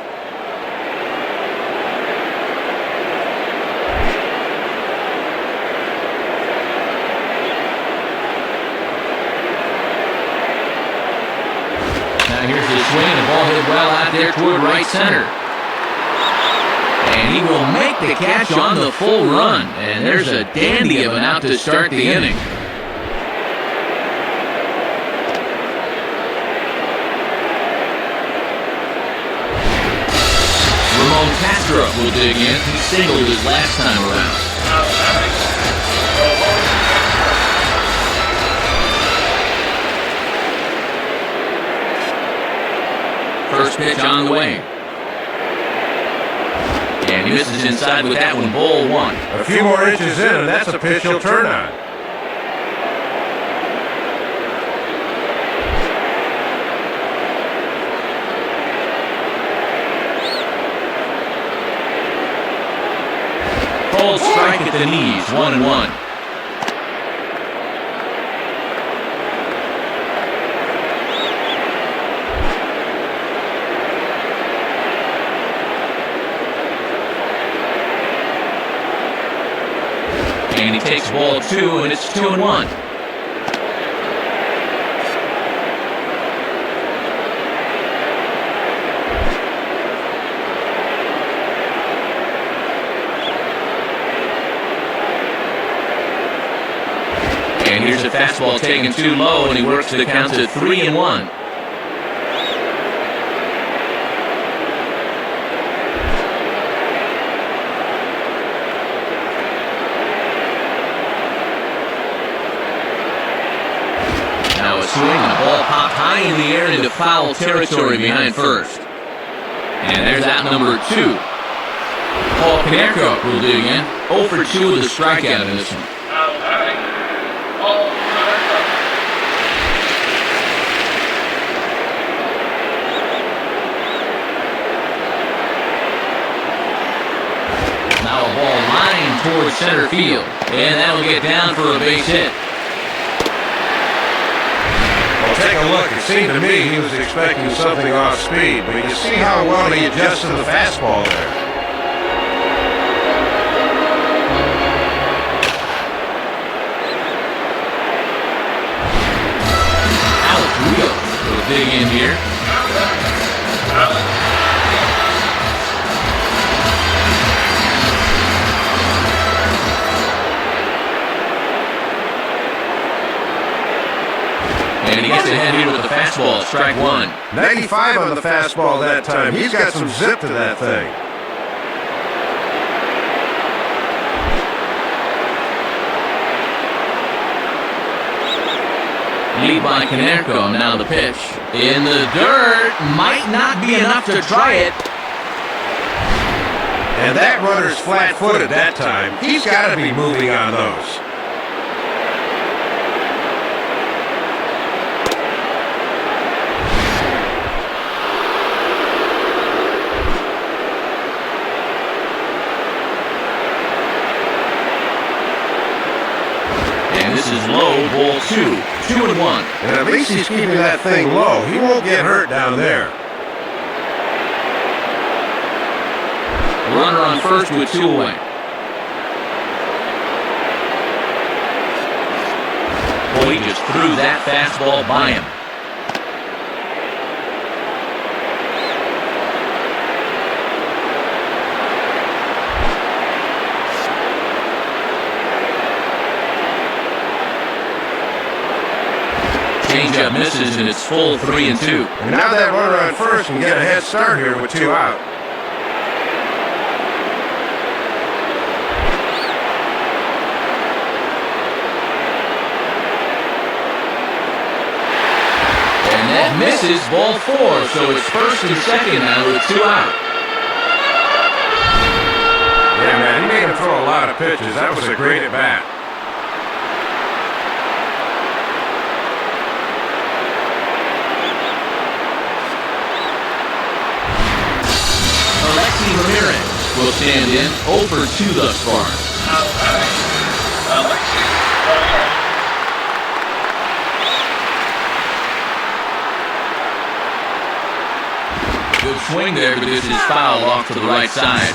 Here's the swing, and the ball hit well out there toward right center. And he will make the catch on the full run. And there's a dandy of an out to start the inning. Ramon Castro will dig in. He singled his last time around. First pitch on the way. And he misses inside with that one, ball one. A few more inches in, and that's a pitch he'll turn on. Called strike at the knees, 1-1. And he takes ball 2, and it's 2-1. And here's a fastball taken too low, and he works the count to 3-1. Now a swing, and the ball popped high in the air into foul territory behind first. And there's out number 2. Paul Konerko will dig in. 0 for 2 with a strikeout in this one. Now batting, Paul Konerko. Now a ball lined towards center field. And that'll get down for a base hit. Well, take a look. It seemed to me he was expecting something off speed, but you see how well he adjusted the fastball there. Alex Rios will dig in here. And he gets ahead here with the fastball, strike 1. 95 on the fastball that time. He's got some zip to that thing. Lead by Konerko, now the pitch. In the dirt, might not be enough to try it. And that runner's flat-footed that time. He's got to be moving on those. This is low, ball 2, 2-1. And at least he's keeping that thing low. He won't get hurt down there. Runner on first with 2 away. Boy, he just threw that fastball by him. Changeup misses, and it's full 3-2. And now that runner on first can get a head start here with 2 out. And that misses, ball 4, so it's first and second now with 2 out. Yeah, man, he made him throw a lot of pitches. That was a great at-bat. Ramirez will stand in 0 for 2 thus far. Now batting, Alexis Ramirez. Good swing there, but this is foul off to the right side.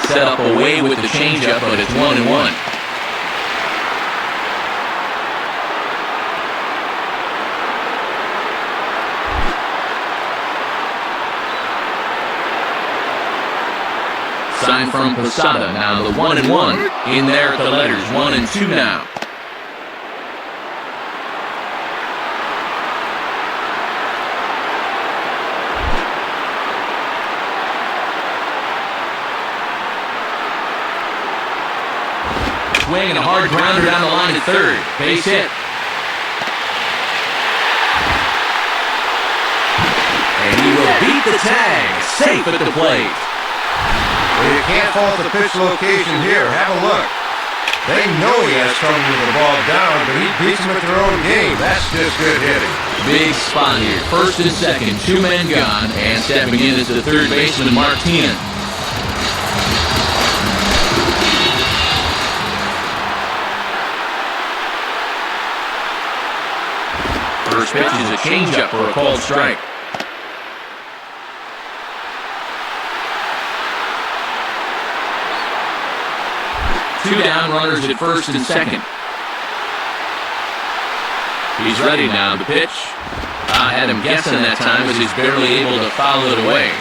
Set up away with the changeup, but it's 1-1. Sign from Posada. Now the 1-1 in there at the letters. 1-2 now. swing and a hard grounder down the line to third. Base hit. And he will beat the tag. Safe at the plate. Well, you can't fault the pitch location here. Have a look. They know he has trouble with the ball down, but he beats them at their own game. That's just good hitting. Big spot here. First and second, 2 men gone, and stepping in is the third baseman, Martin. First pitch is a changeup for a called strike. Two down, runners at first and second. He's ready now. The pitch. Had him guessing that time as he's barely able to foul it away.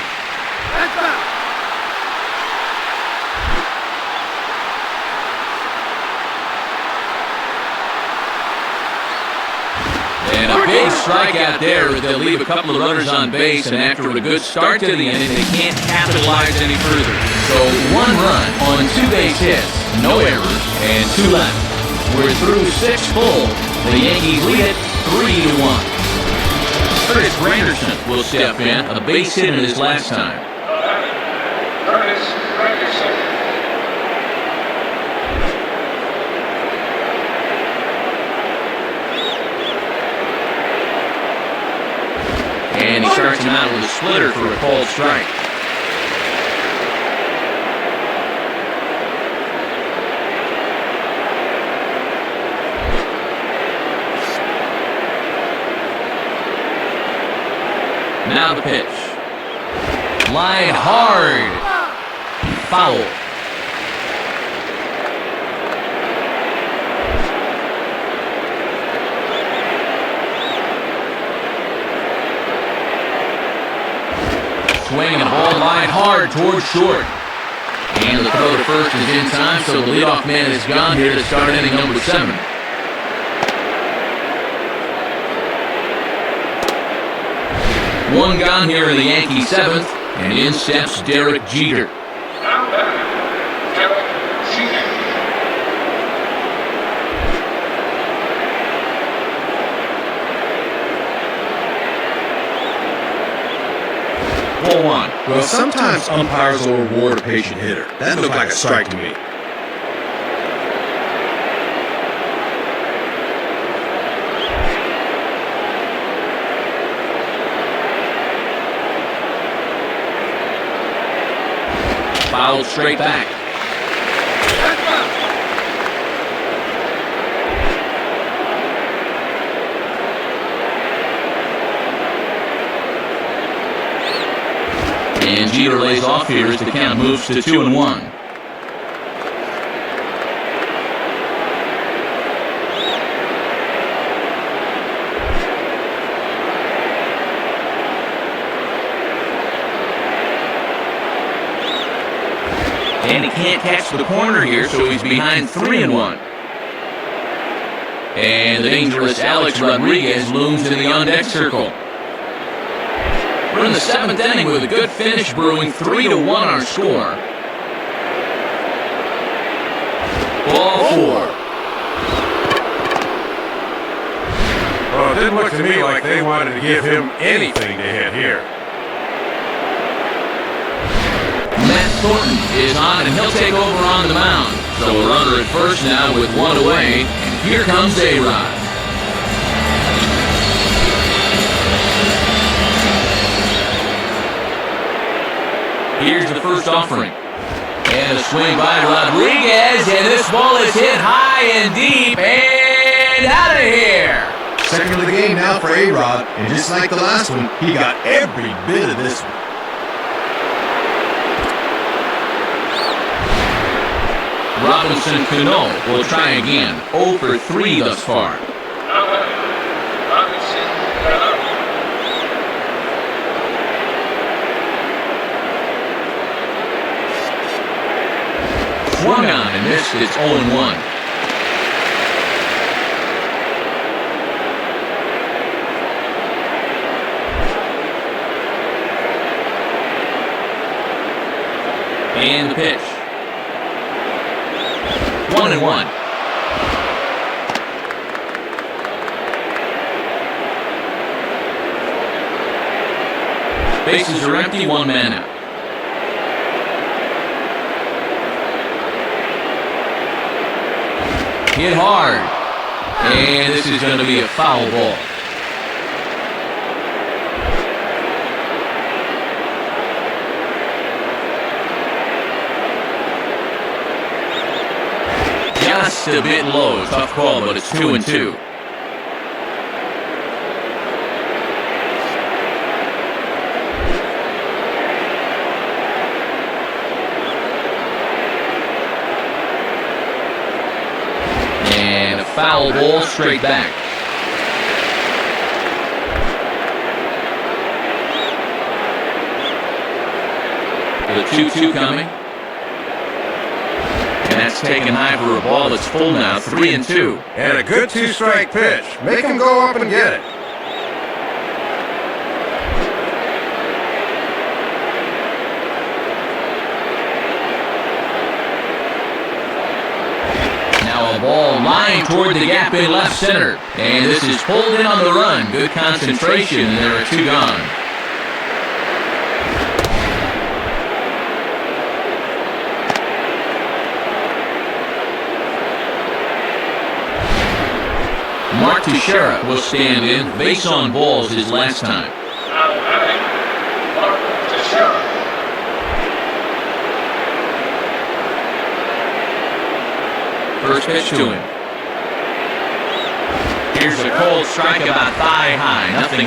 And a big strikeout there. They'll leave a couple of runners on base, and after a good start to the inning, they can't capitalize any further. So 1 run on 2 base hits, no errors, and 2 left. We're through 6 full. The Yankees lead it 3-1. Curtis Granderson will step in, a base hit in his last time. Curtis Granderson. And he starts him out with a splitter for a called strike. Now the pitch. Line hard. Foul. Swing and a ball line hard towards short. And the throw to first is in time, so the leadoff man is gone here to start inning number 7. One gone here in the Yankee 7th, and in steps Derek Jeter. Now batter, Derek Jeter. Ball 1. Well, sometimes umpires will reward a patient hitter. That looked like a strike to me. Fouled straight back. And Jeter lays off here as the count moves to 2-1. And he can't catch the corner here, so he's behind 3-1. And the dangerous Alex Rodriguez looms in the on-deck circle. We're in the 7th inning with a good finish brewing, 3-1 our score. Ball 4. Well, it didn't look to me like they wanted to give him anything to hit here. Matt Thornton is on, and he'll take over on the mound. So a runner at first now with 1 away, and here comes A-Rod. Here's the first offering. And a swing by Rodriguez, and this ball is hit high and deep, and out of here. Second of the game now for A-Rod, and just like the last one, he got every bit of this one. Robinson Cano will try again. 0 for 3 thus far. Now batter, Robinson Cano. Swung on and missed. It's 0-1. And the pitch. 1-1. Bases are empty, one man out. Hit hard. And this is going to be a foul ball. Just a bit low. Tough call, but it's 2-2. And a foul ball straight back. The 2-2 coming. And that's taken high for a ball that's full now, 3-2. And a good two-strike pitch. Make him go up and get it. Now a ball lined toward the gap in left center. And this is pulled in on the run. Good concentration, and there are 2 gone. Mark Teixeira will stand in. Base on balls his last time. Now batting, Mark Teixeira. First pitch to him. Here's a cold strike about thigh high. 0-1.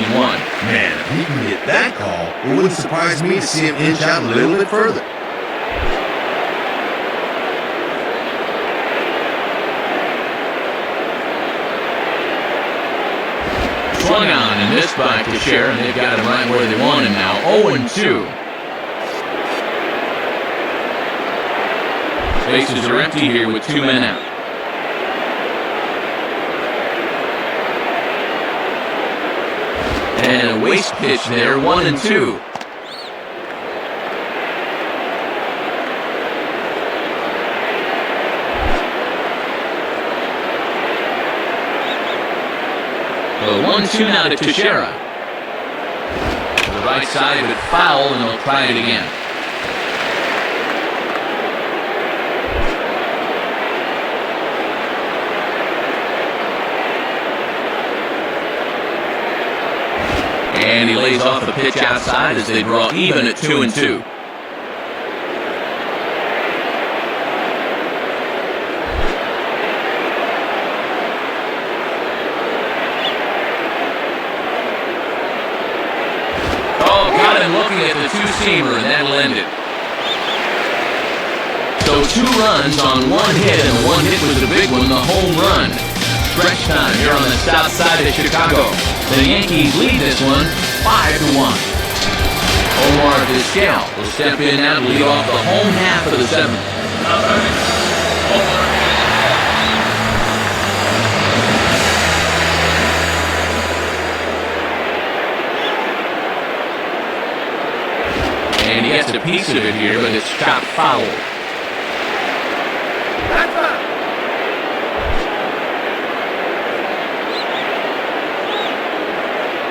Man, if he can get that call, it wouldn't surprise me to see him inch out a little bit further. Swung on and missed by Teixeira, and they've got him right where they want him now. 0-2. Bases are empty here with 2 men out. And a waste pitch there, 1-2. The 1-2 now to Teixeira. To the right side, but foul, and they'll try it again. And he lays off the pitch outside as they draw even at 2-2. Looking at the two-seamer, and that'll end it. So 2 runs on 1 hit, and the 1 hit was the big one, the home run. Stretch time here on the south side of Chicago. The Yankees lead this one 5-1. Omar Vizquel will step in now to lead off the home half of the 7th. Now batting, Omar Vizquel. And he gets a piece of it here, but it's chopped foul.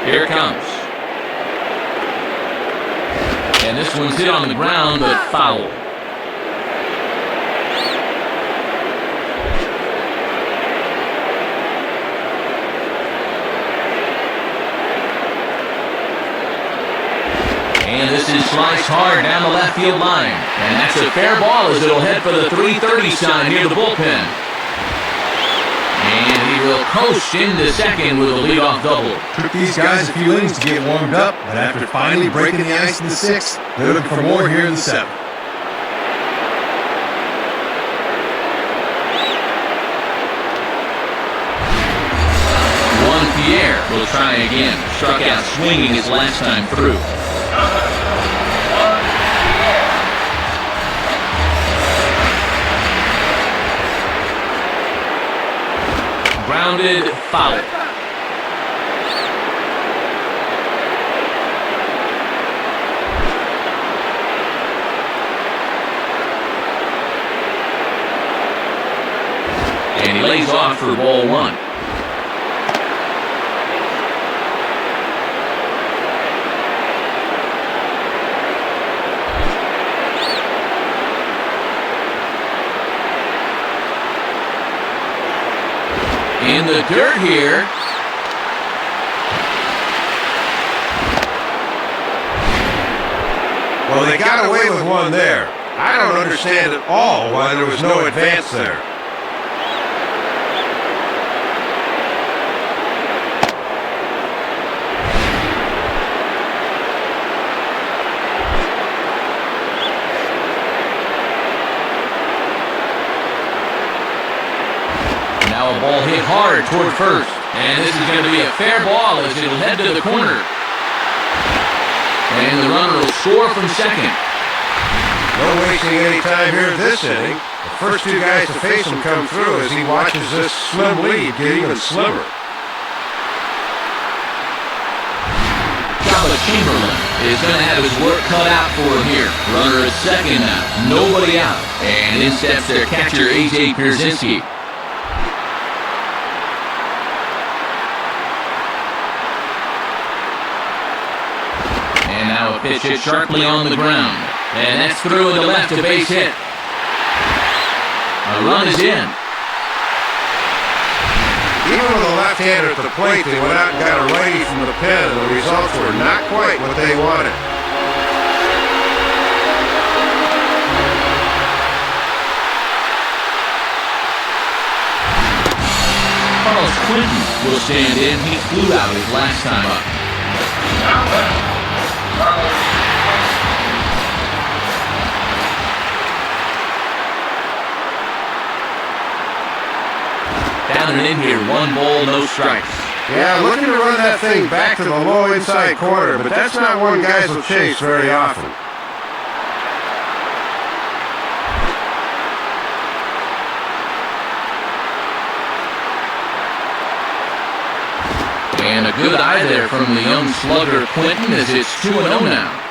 Here it comes. And this one's hit on the ground, but foul. And this is sliced hard down the left field line. And that's a fair ball as it'll head for the 330 sign near the bullpen. And he will coast into second with a leadoff double. Took these guys a few innings to get warmed up, but after finally breaking the ice in the 6th, they're looking for more here in the 7th. Juan Pierre will try again. Struck out swinging his last time through. Grounded, foul. And he lays off for ball 1. the dirt here. Well, they got away with one there. I don't understand at all why there was no advance there. Now a ball hit hard toward first. And this is going to be a fair ball as it'll head to the corner. And the runner will score from second. No wasting any time here this inning. The first two guys to face him come through as he watches this slim lead get even slimmer. Chamberlain is going to have his work cut out for him here. Runner at second now. Nobody out. And in steps their catcher, A.J. Pierzynski. And now a pitch hit sharply on the ground. And that's through to left, a base hit. A run is in. Even with a left-hander at the plate, they went out and got a righty from the pen, and the results were not quite what they wanted. Carlos Quinton will stand in. He flew out his last time up. Down and in here, 1 ball, no strikes. Yeah, looking to run that thing back to the low inside corner, but that's not one guys will chase very often. And a good eye there from the young slugger Quinton as it's 2-0 now.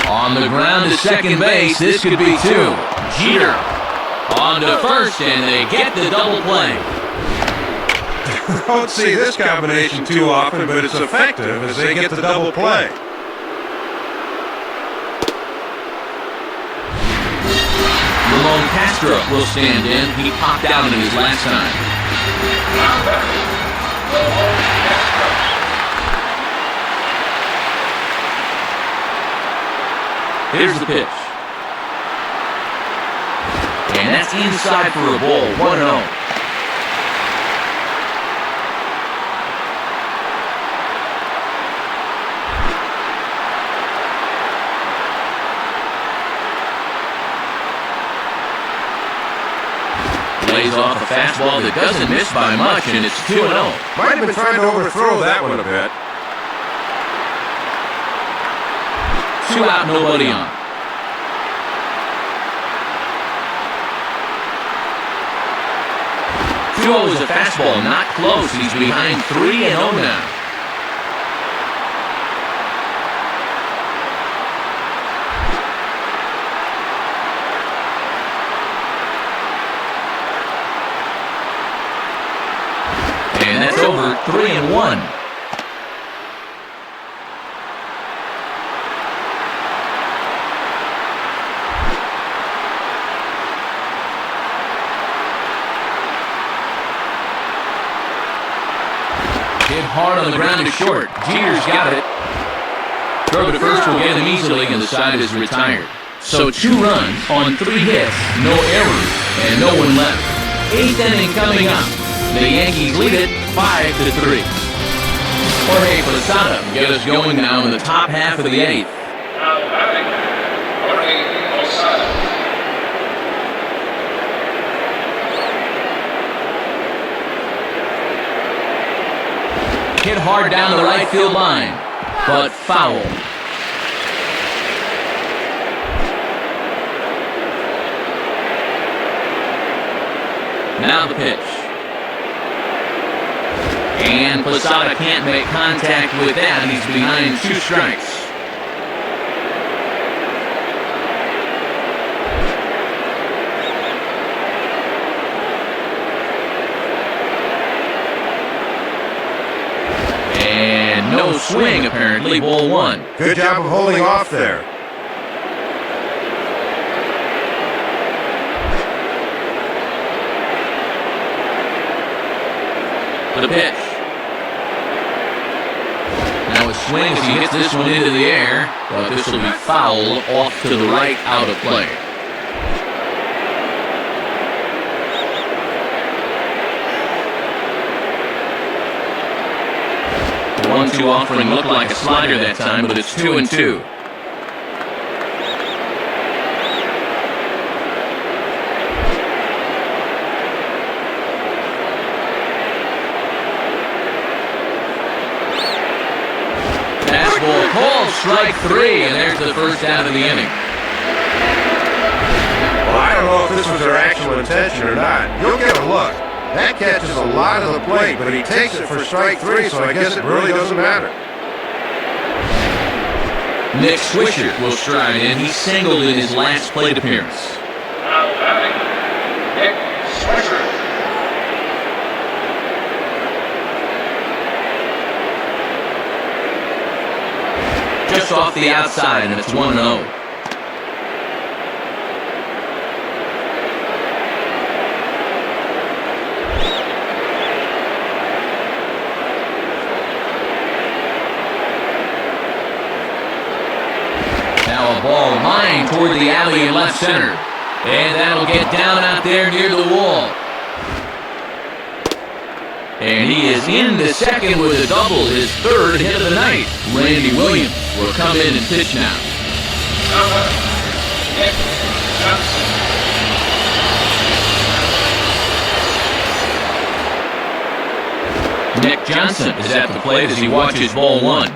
On the ground to second base, this could be 2. Jeter on to first, and they get the double play. Don't see this combination too often, but it's effective as they get the double play. Ramon Castro will stand in. He popped out in his last time. Here's the pitch. And that's inside for a ball, 1-0. Lays off a fastball that doesn't miss by much, and it's 2-0. Might have been trying to overthrow that one a bit. 2 out, nobody on. Is a fastball, not close. He's behind 3-0 now. And that's over, 3-1. Hit hard on the ground to short. Jeter's got it. Throw to first will get him easily, and the side is retired. So 2 runs on 3 hits, no errors, and no one left. 8th inning coming up. The Yankees lead it 5-3. Jorge Posada get us going now in the top half of the 8th. Now batting, Jorge Posada. Hit hard down the right field line, but foul. Now the pitch. And Posada can't make contact with that. He's behind 2 strikes. no swing apparently, ball one. Good job of holding off there. The pitch. Now a swing as he hits this one into the air, but this will be foul off to the right, out of play. The 1-2 offering looked like a slider that time, but it's 2-2. Fastball called, strike three, and there's the first out of the inning. Well, I don't know if this was their actual intention or not. You'll get a look. That catches a lot of the plate, but he takes it for strike three, so I guess it really doesn't matter. Nick Swisher will stride in. He singled in his last plate appearance. Now batting, Nick Swisher. Just off the outside, and it's 1-0. Now a ball lined toward the alley in left center. And that'll get down out there near the wall. And he is into second with a double, his third hit of the night. Randy Williams will come in and pitch now. Nick Johnson. Nick Johnson is at the plate as he watches ball one.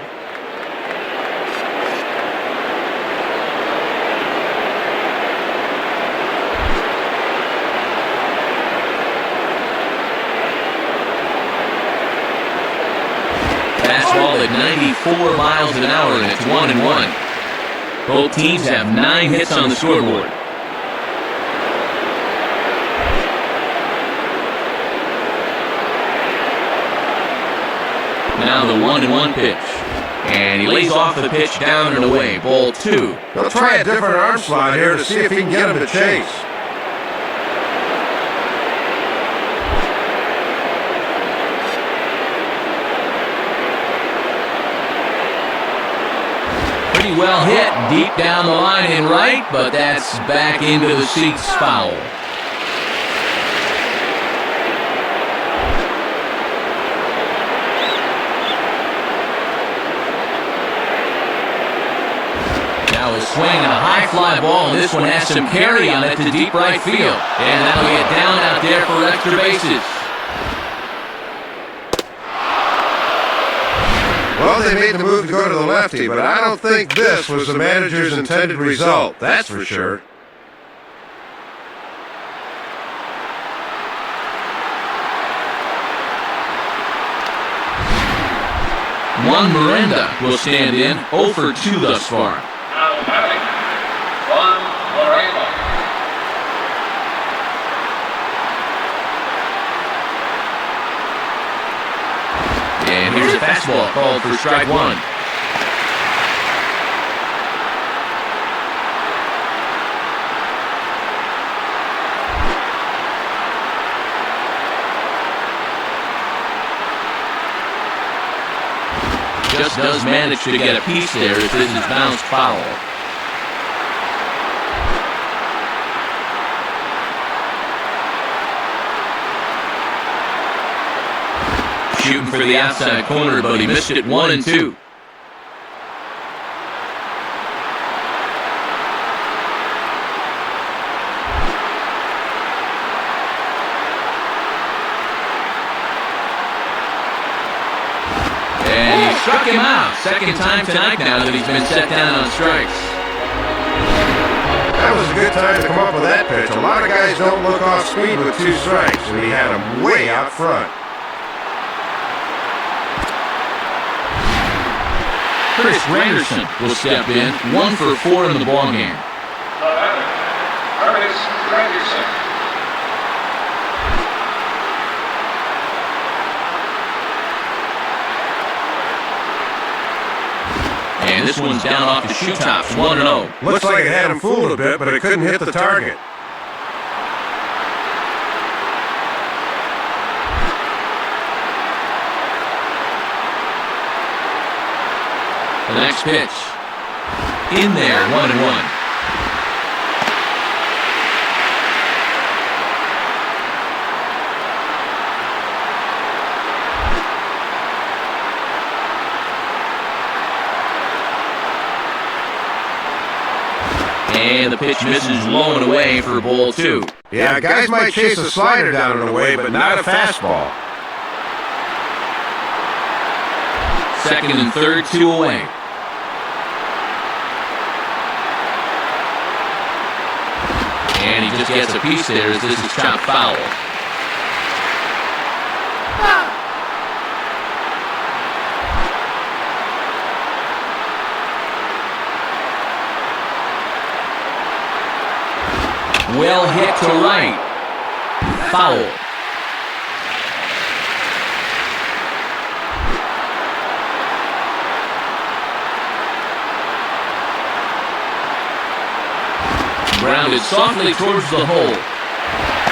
Fastball at 94 miles an hour, and it's 1-1. Both teams have 9 hits on the scoreboard. Now the 1-1 pitch. And he lays off the pitch down and away. Ball 2. They'll try a different arm slot here to see if he can get him to chase. Pretty well hit deep down the line in right, but that's back into the seats foul. Now a swing and a high fly ball, and this one has some carry on it to deep right field. And that'll get down out there for extra bases. Well, they made the move to go to the lefty, but I don't think this was the manager's intended result, that's for sure. Juan Miranda will stand in, 0 for 2 thus far. Now batting, Juan Miranda. And here's a fastball called for strike one. Just does manage to get a piece there as this is bounced foul. Shooting for the outside corner, but he missed it 1-2. And he struck him out. Second time tonight now that he's been set down on strikes. That was a good time to come up with that pitch. A lot of guys don't look off speed with 2 strikes, and he had him way out front. Chris Randerson will step in, 1 for 4 in the ballgame. The batter, Curtis Randerson. And this one's down off the shoe tops, 1-0. Looks like it had him fooled a bit, but it couldn't hit the target. The next pitch. In there, 1-1. And the pitch misses low and away for ball 2. Yeah, guys might chase a slider down and away, but not a fastball. Second and third, 2 away. And he just gets a piece there as this is chopped foul. Well hit to right. Foul. Grounded softly towards the hole.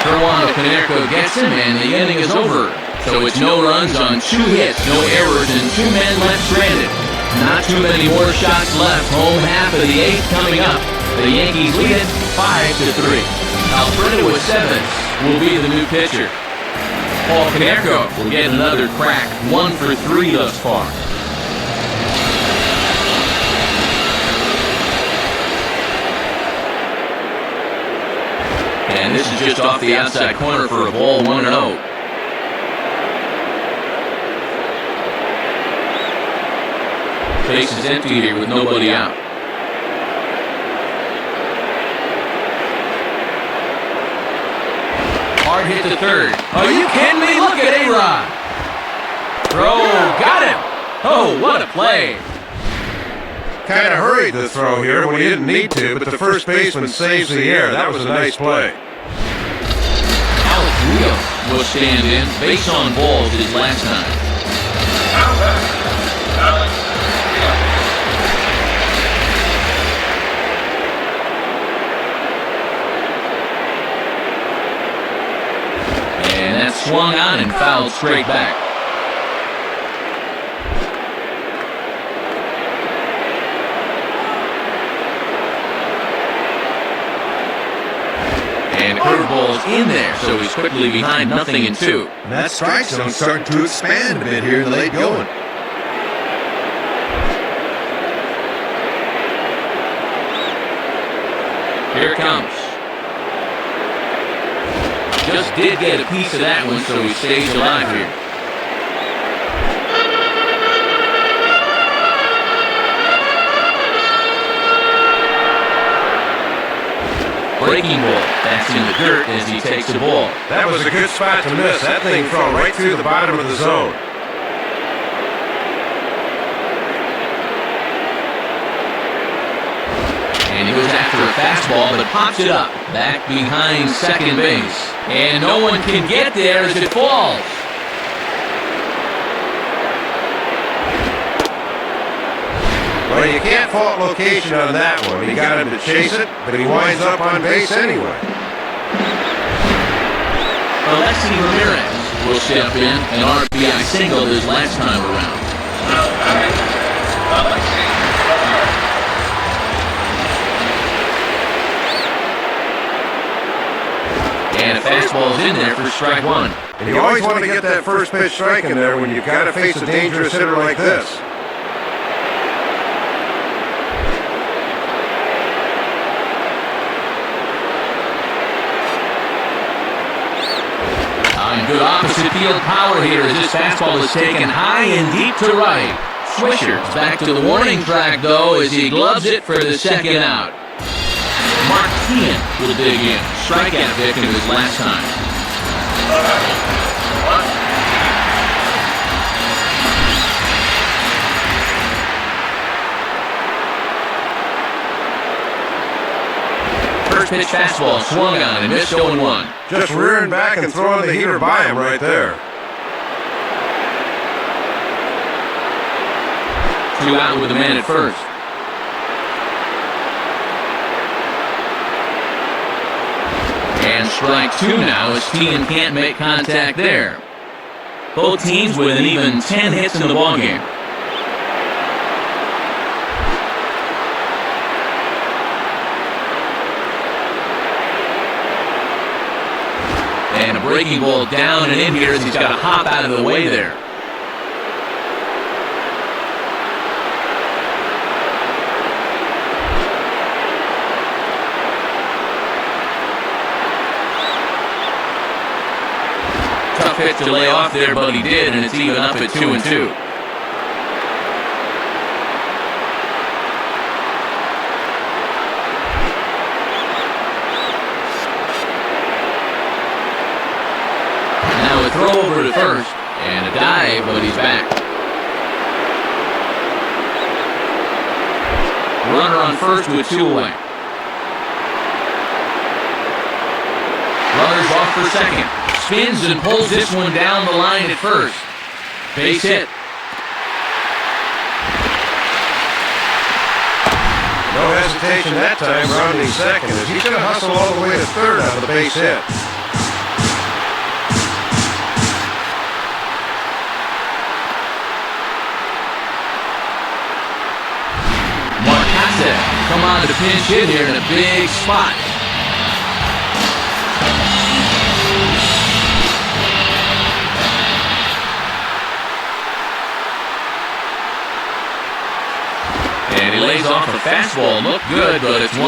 Throw Canerco gets him, and the inning is over. So it's no runs on 2 hits, no errors, and 2 men left stranded. Not too many more shots left. Home half of the 8th coming up. The Yankees lead it 5-3. Alfredo Aceves will be the new pitcher. Paul Canerco will get another crack, 1 for 3 thus far. And this is just off the outside corner for a ball, 1-0. Base is empty here with nobody out. Hard hit to third. Are you kidding me? Look at A-Rod. Throw, got him. Oh, what a play. Kind of hurried the throw here when he didn't need to, but the first baseman saves the air. That was a nice play. Alex Rios will stand in. Base on balls his last time. Alex. And that's swung on and fouled straight back. And curveball's in there, so he's quickly behind 0-2. And that strike zone's starting to expand a bit here in the late going. Here it comes. Just did get a piece of that one, so he stays alive here. Breaking ball. That's in the dirt as he takes the ball. That was a good spot to miss. That thing fell right through the bottom of the zone. And he goes after a fastball, but pops it up. Back behind second base. And no one can get there as it falls. Well, you can't fault location on that one. He got him to chase it, but he winds up on base anyway. Alexi Ramirez will step in, an RBI single his last time around. And a fastball's in there for strike 1. And you always want to get that first pitch strike in there when you've got to face a dangerous hitter like this. Good opposite field power here as this fastball is taken high and deep to right. Swisher's back to the warning track, though, as he gloves it for the second out. Mark Kean will dig in. Strikeout victim his last time. First pitch fastball swung on and missed 0-1. Just rearing back and throwing the heater by him right there. 2 out with the man at first. And strike two now as Teagan can't make contact there. Both teams with an even 10 hits in the ballgame. And a breaking ball down and in here as he's got to hop out of the way there. Tough hit to lay off there, but he did, and it's even up at 2-2. Now a throw over to first, and a dive, but he's back. Runner on first with two away. Runner's off for second. Spins and pulls this one down the line at first. Base hit. No hesitation that time, rounding second, as he's going to hustle all the way to third on the base hit. Marcasa come on to pinch hit here in a big spot. And he lays off a fastball. Looked good, but it's 1-0.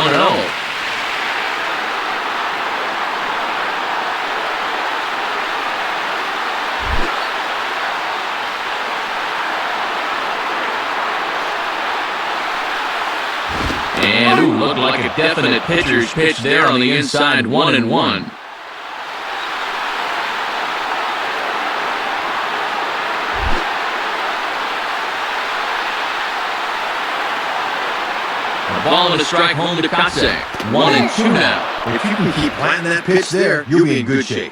And looked like a definite pitcher's pitch there on the inside, 1-1. Ball and a strike home to Kase. 1-2 now. If you can keep planting that pitch there, you'll be in good shape.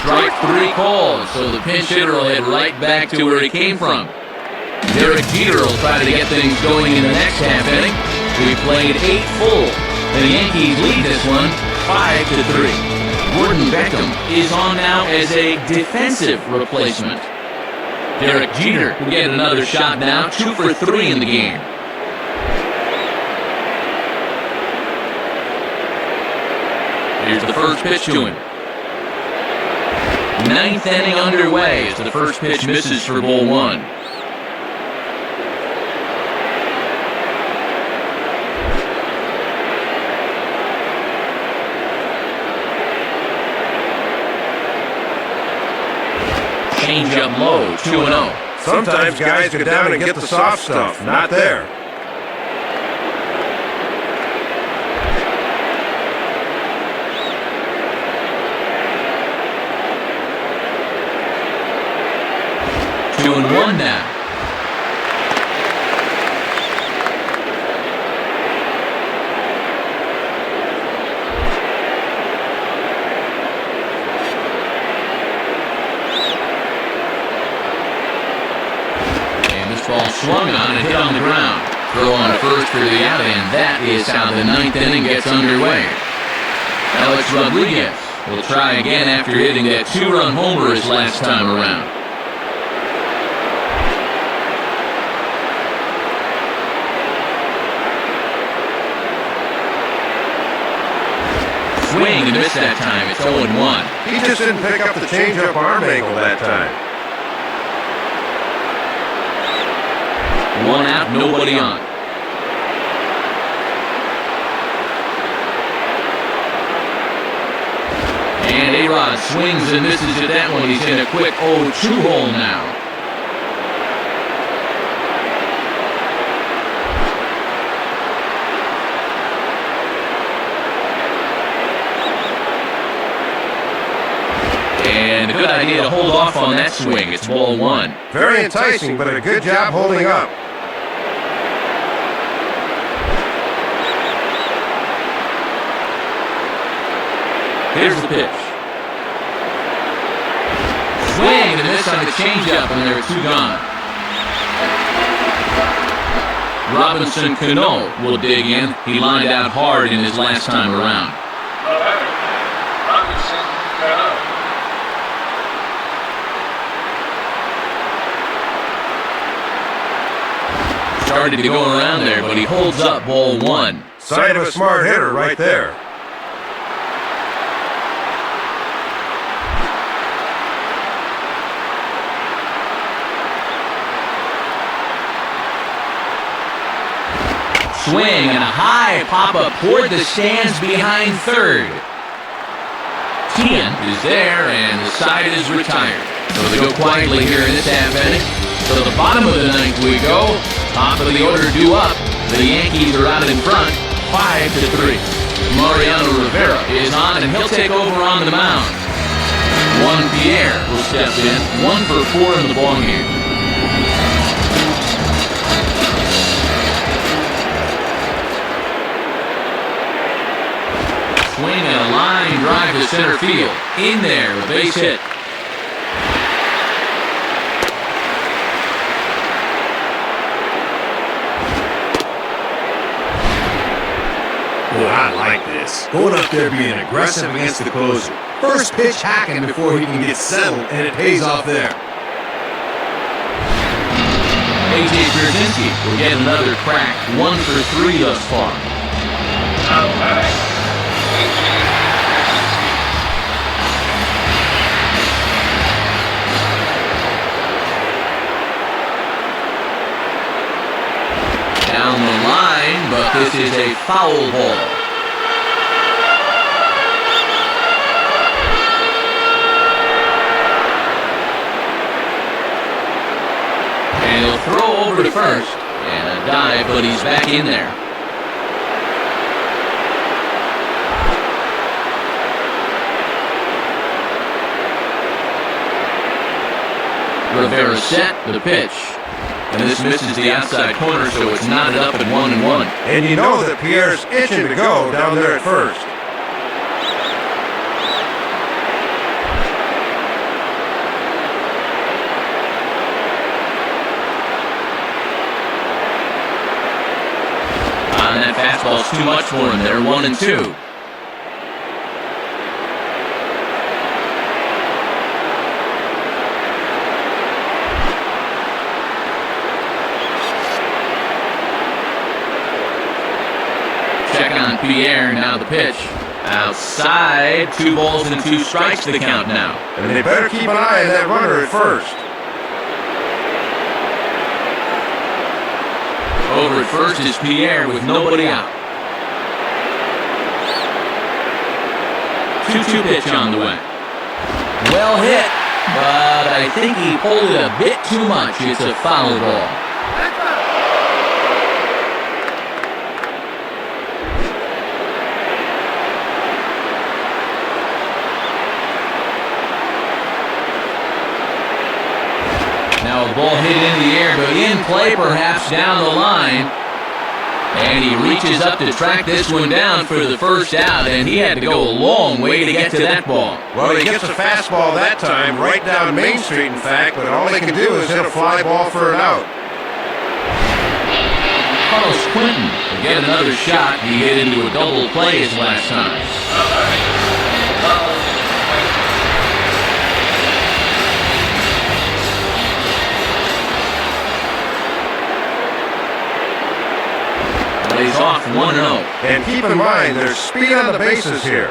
Strike three called, so the pinch hitter will head right back to where he came from. Derek Jeter will try to get things going in the next half inning. We played 8 full. The Yankees lead this one 5-3. Gordon Beckham is on now as a defensive replacement. Derek Jeter will get another shot now, 2 for 3 in the game. Here's the first pitch to him. 9th inning underway as the first pitch misses for ball 1. Change up low, 2-0. Sometimes guys go down and get the soft stuff. Not there. Two and one now. Ball swung on and hit on the ground. Throw on to first for the out, and that is how the 9th inning gets underway. Alex Rodriguez will try again after hitting that 2-run homer his last time around. Swing and miss that time. It's 0-1. He just didn't pick up the changeup arm angle that time. 1 out, nobody on. And A-Rod swings and misses at that one. He's in a quick 0-2 hole now. And a good idea to hold off on that swing. It's ball 1. Very enticing, but a good job holding up. Here's the pitch. miss on the changeup, and there are two gone. Robinson Cano will dig in. He lined out hard in his last time around. Robinson Cano. Started to go around there, but he holds up ball one. Sign of a smart hitter right there. Swing and a high pop-up toward the stands behind third. Tian is there, and the side is retired. So they go quietly here in this half inning. So the bottom of the ninth we go. Top of the order due up. The Yankees are out in front, 5-3. Mariano Rivera is on, and he'll take over on the mound. Juan Pierre will step in, 1 for 4 in the ballgame. Swing and a line drive to center field. In there, a base hit. Boy, I like this. Going up there being aggressive against the closer. First pitch hacking before he can get settled, and it pays off there. A.J. Brzezinski will get another crack. 1 for 3 thus far. Now batting, A.J. Brzezinski. Down the line, but this is a foul ball. And he'll throw over to first. And a dive, but he's back in there. Rivera set the pitch. And this misses the outside corner, so it's knotted up at 1-1. And you know that Pierre's itching to go down there at first. And that fastball's too much for him there, 1-2. Check on Pierre, now the pitch. Outside, 2 balls and 2 strikes the count now. And they better keep an eye on that runner at first. Over at first is Pierre with nobody out. 2-2 pitch on the way. Well hit, but I think he pulled it a bit too much. It's a foul ball. Now a ball hit in the air, but in play perhaps down the line. And he reaches up to track this one down for the first out, and he had to go a long way to get to that ball. Well, he gets a fastball that time, right down Main Street, in fact, but all he can do is hit a fly ball for an out. Carlos Quentin to get another shot. He hit into a double play his last time. Lays off 1-0. And keep in mind, there's speed on the bases here.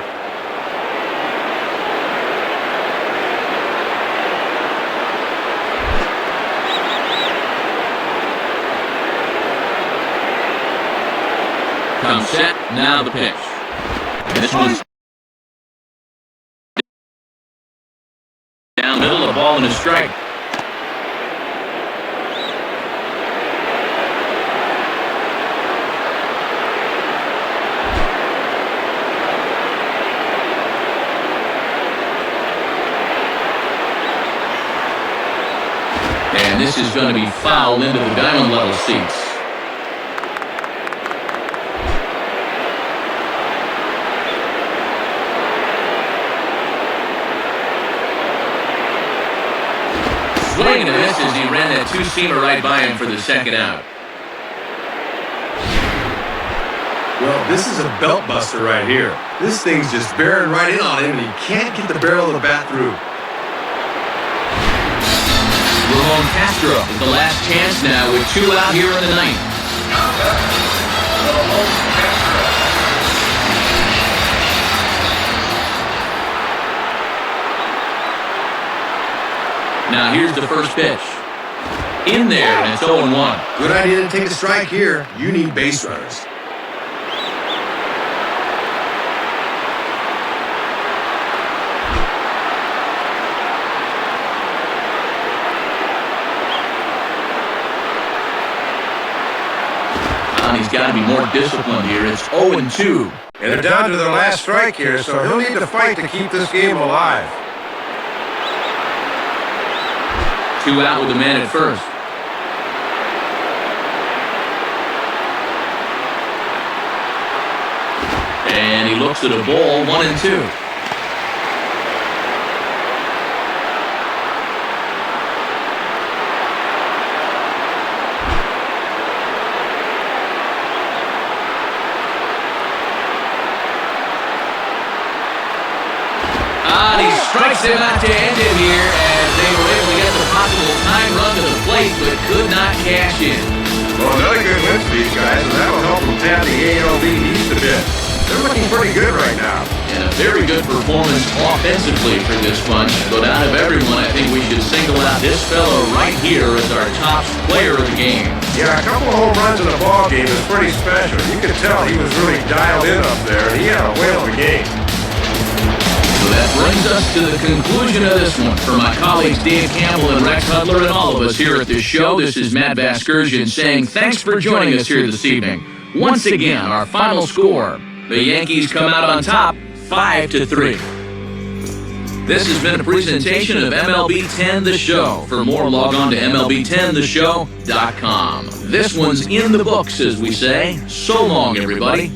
Comes set, now the pitch. And this one's down middle, a ball and a strike. And this is going to be fouled into the diamond level seats. Swing and a miss as he ran that two-seamer right by him for the second out. Well, this is a belt buster right here. This thing's just bearing right in on him, and he can't get the barrel of the bat through. Ramon Castro is the last chance now with 2 out here in the ninth. Now here's the first pitch. In there, and it's 0-1. Good idea to take a strike here. You need base runners. He's got to be more disciplined here. It's 0-2. And they're down to their last strike here, so he'll need to fight to keep this game alive. 2 out with the man at first. And he looks at a ball, 1-2. Strikes him out to end it here as they were able to get the possible time run to the plate, but could not cash in. Well, another good win for these guys, and that'll help them tap the MLB East a bit. They're looking pretty good right now. And a very good performance offensively for this bunch. But out of everyone, I think we should single out this fellow right here as our top player of the game. Yeah, a couple of home runs in the ball game is pretty special. You could tell he was really dialed in up there, and he had a whale of a game. So that brings us to the conclusion of this one. For my colleagues Dave Campbell and Rex Hudler and all of us here at this show, this is Matt Vasgersian saying thanks for joining us here this evening. Once again, our final score, the Yankees come out on top, 5-3. This has been a presentation of MLB 10 The Show. For more, log on to MLB10theshow.com. This one's in the books, as we say. So long, everybody.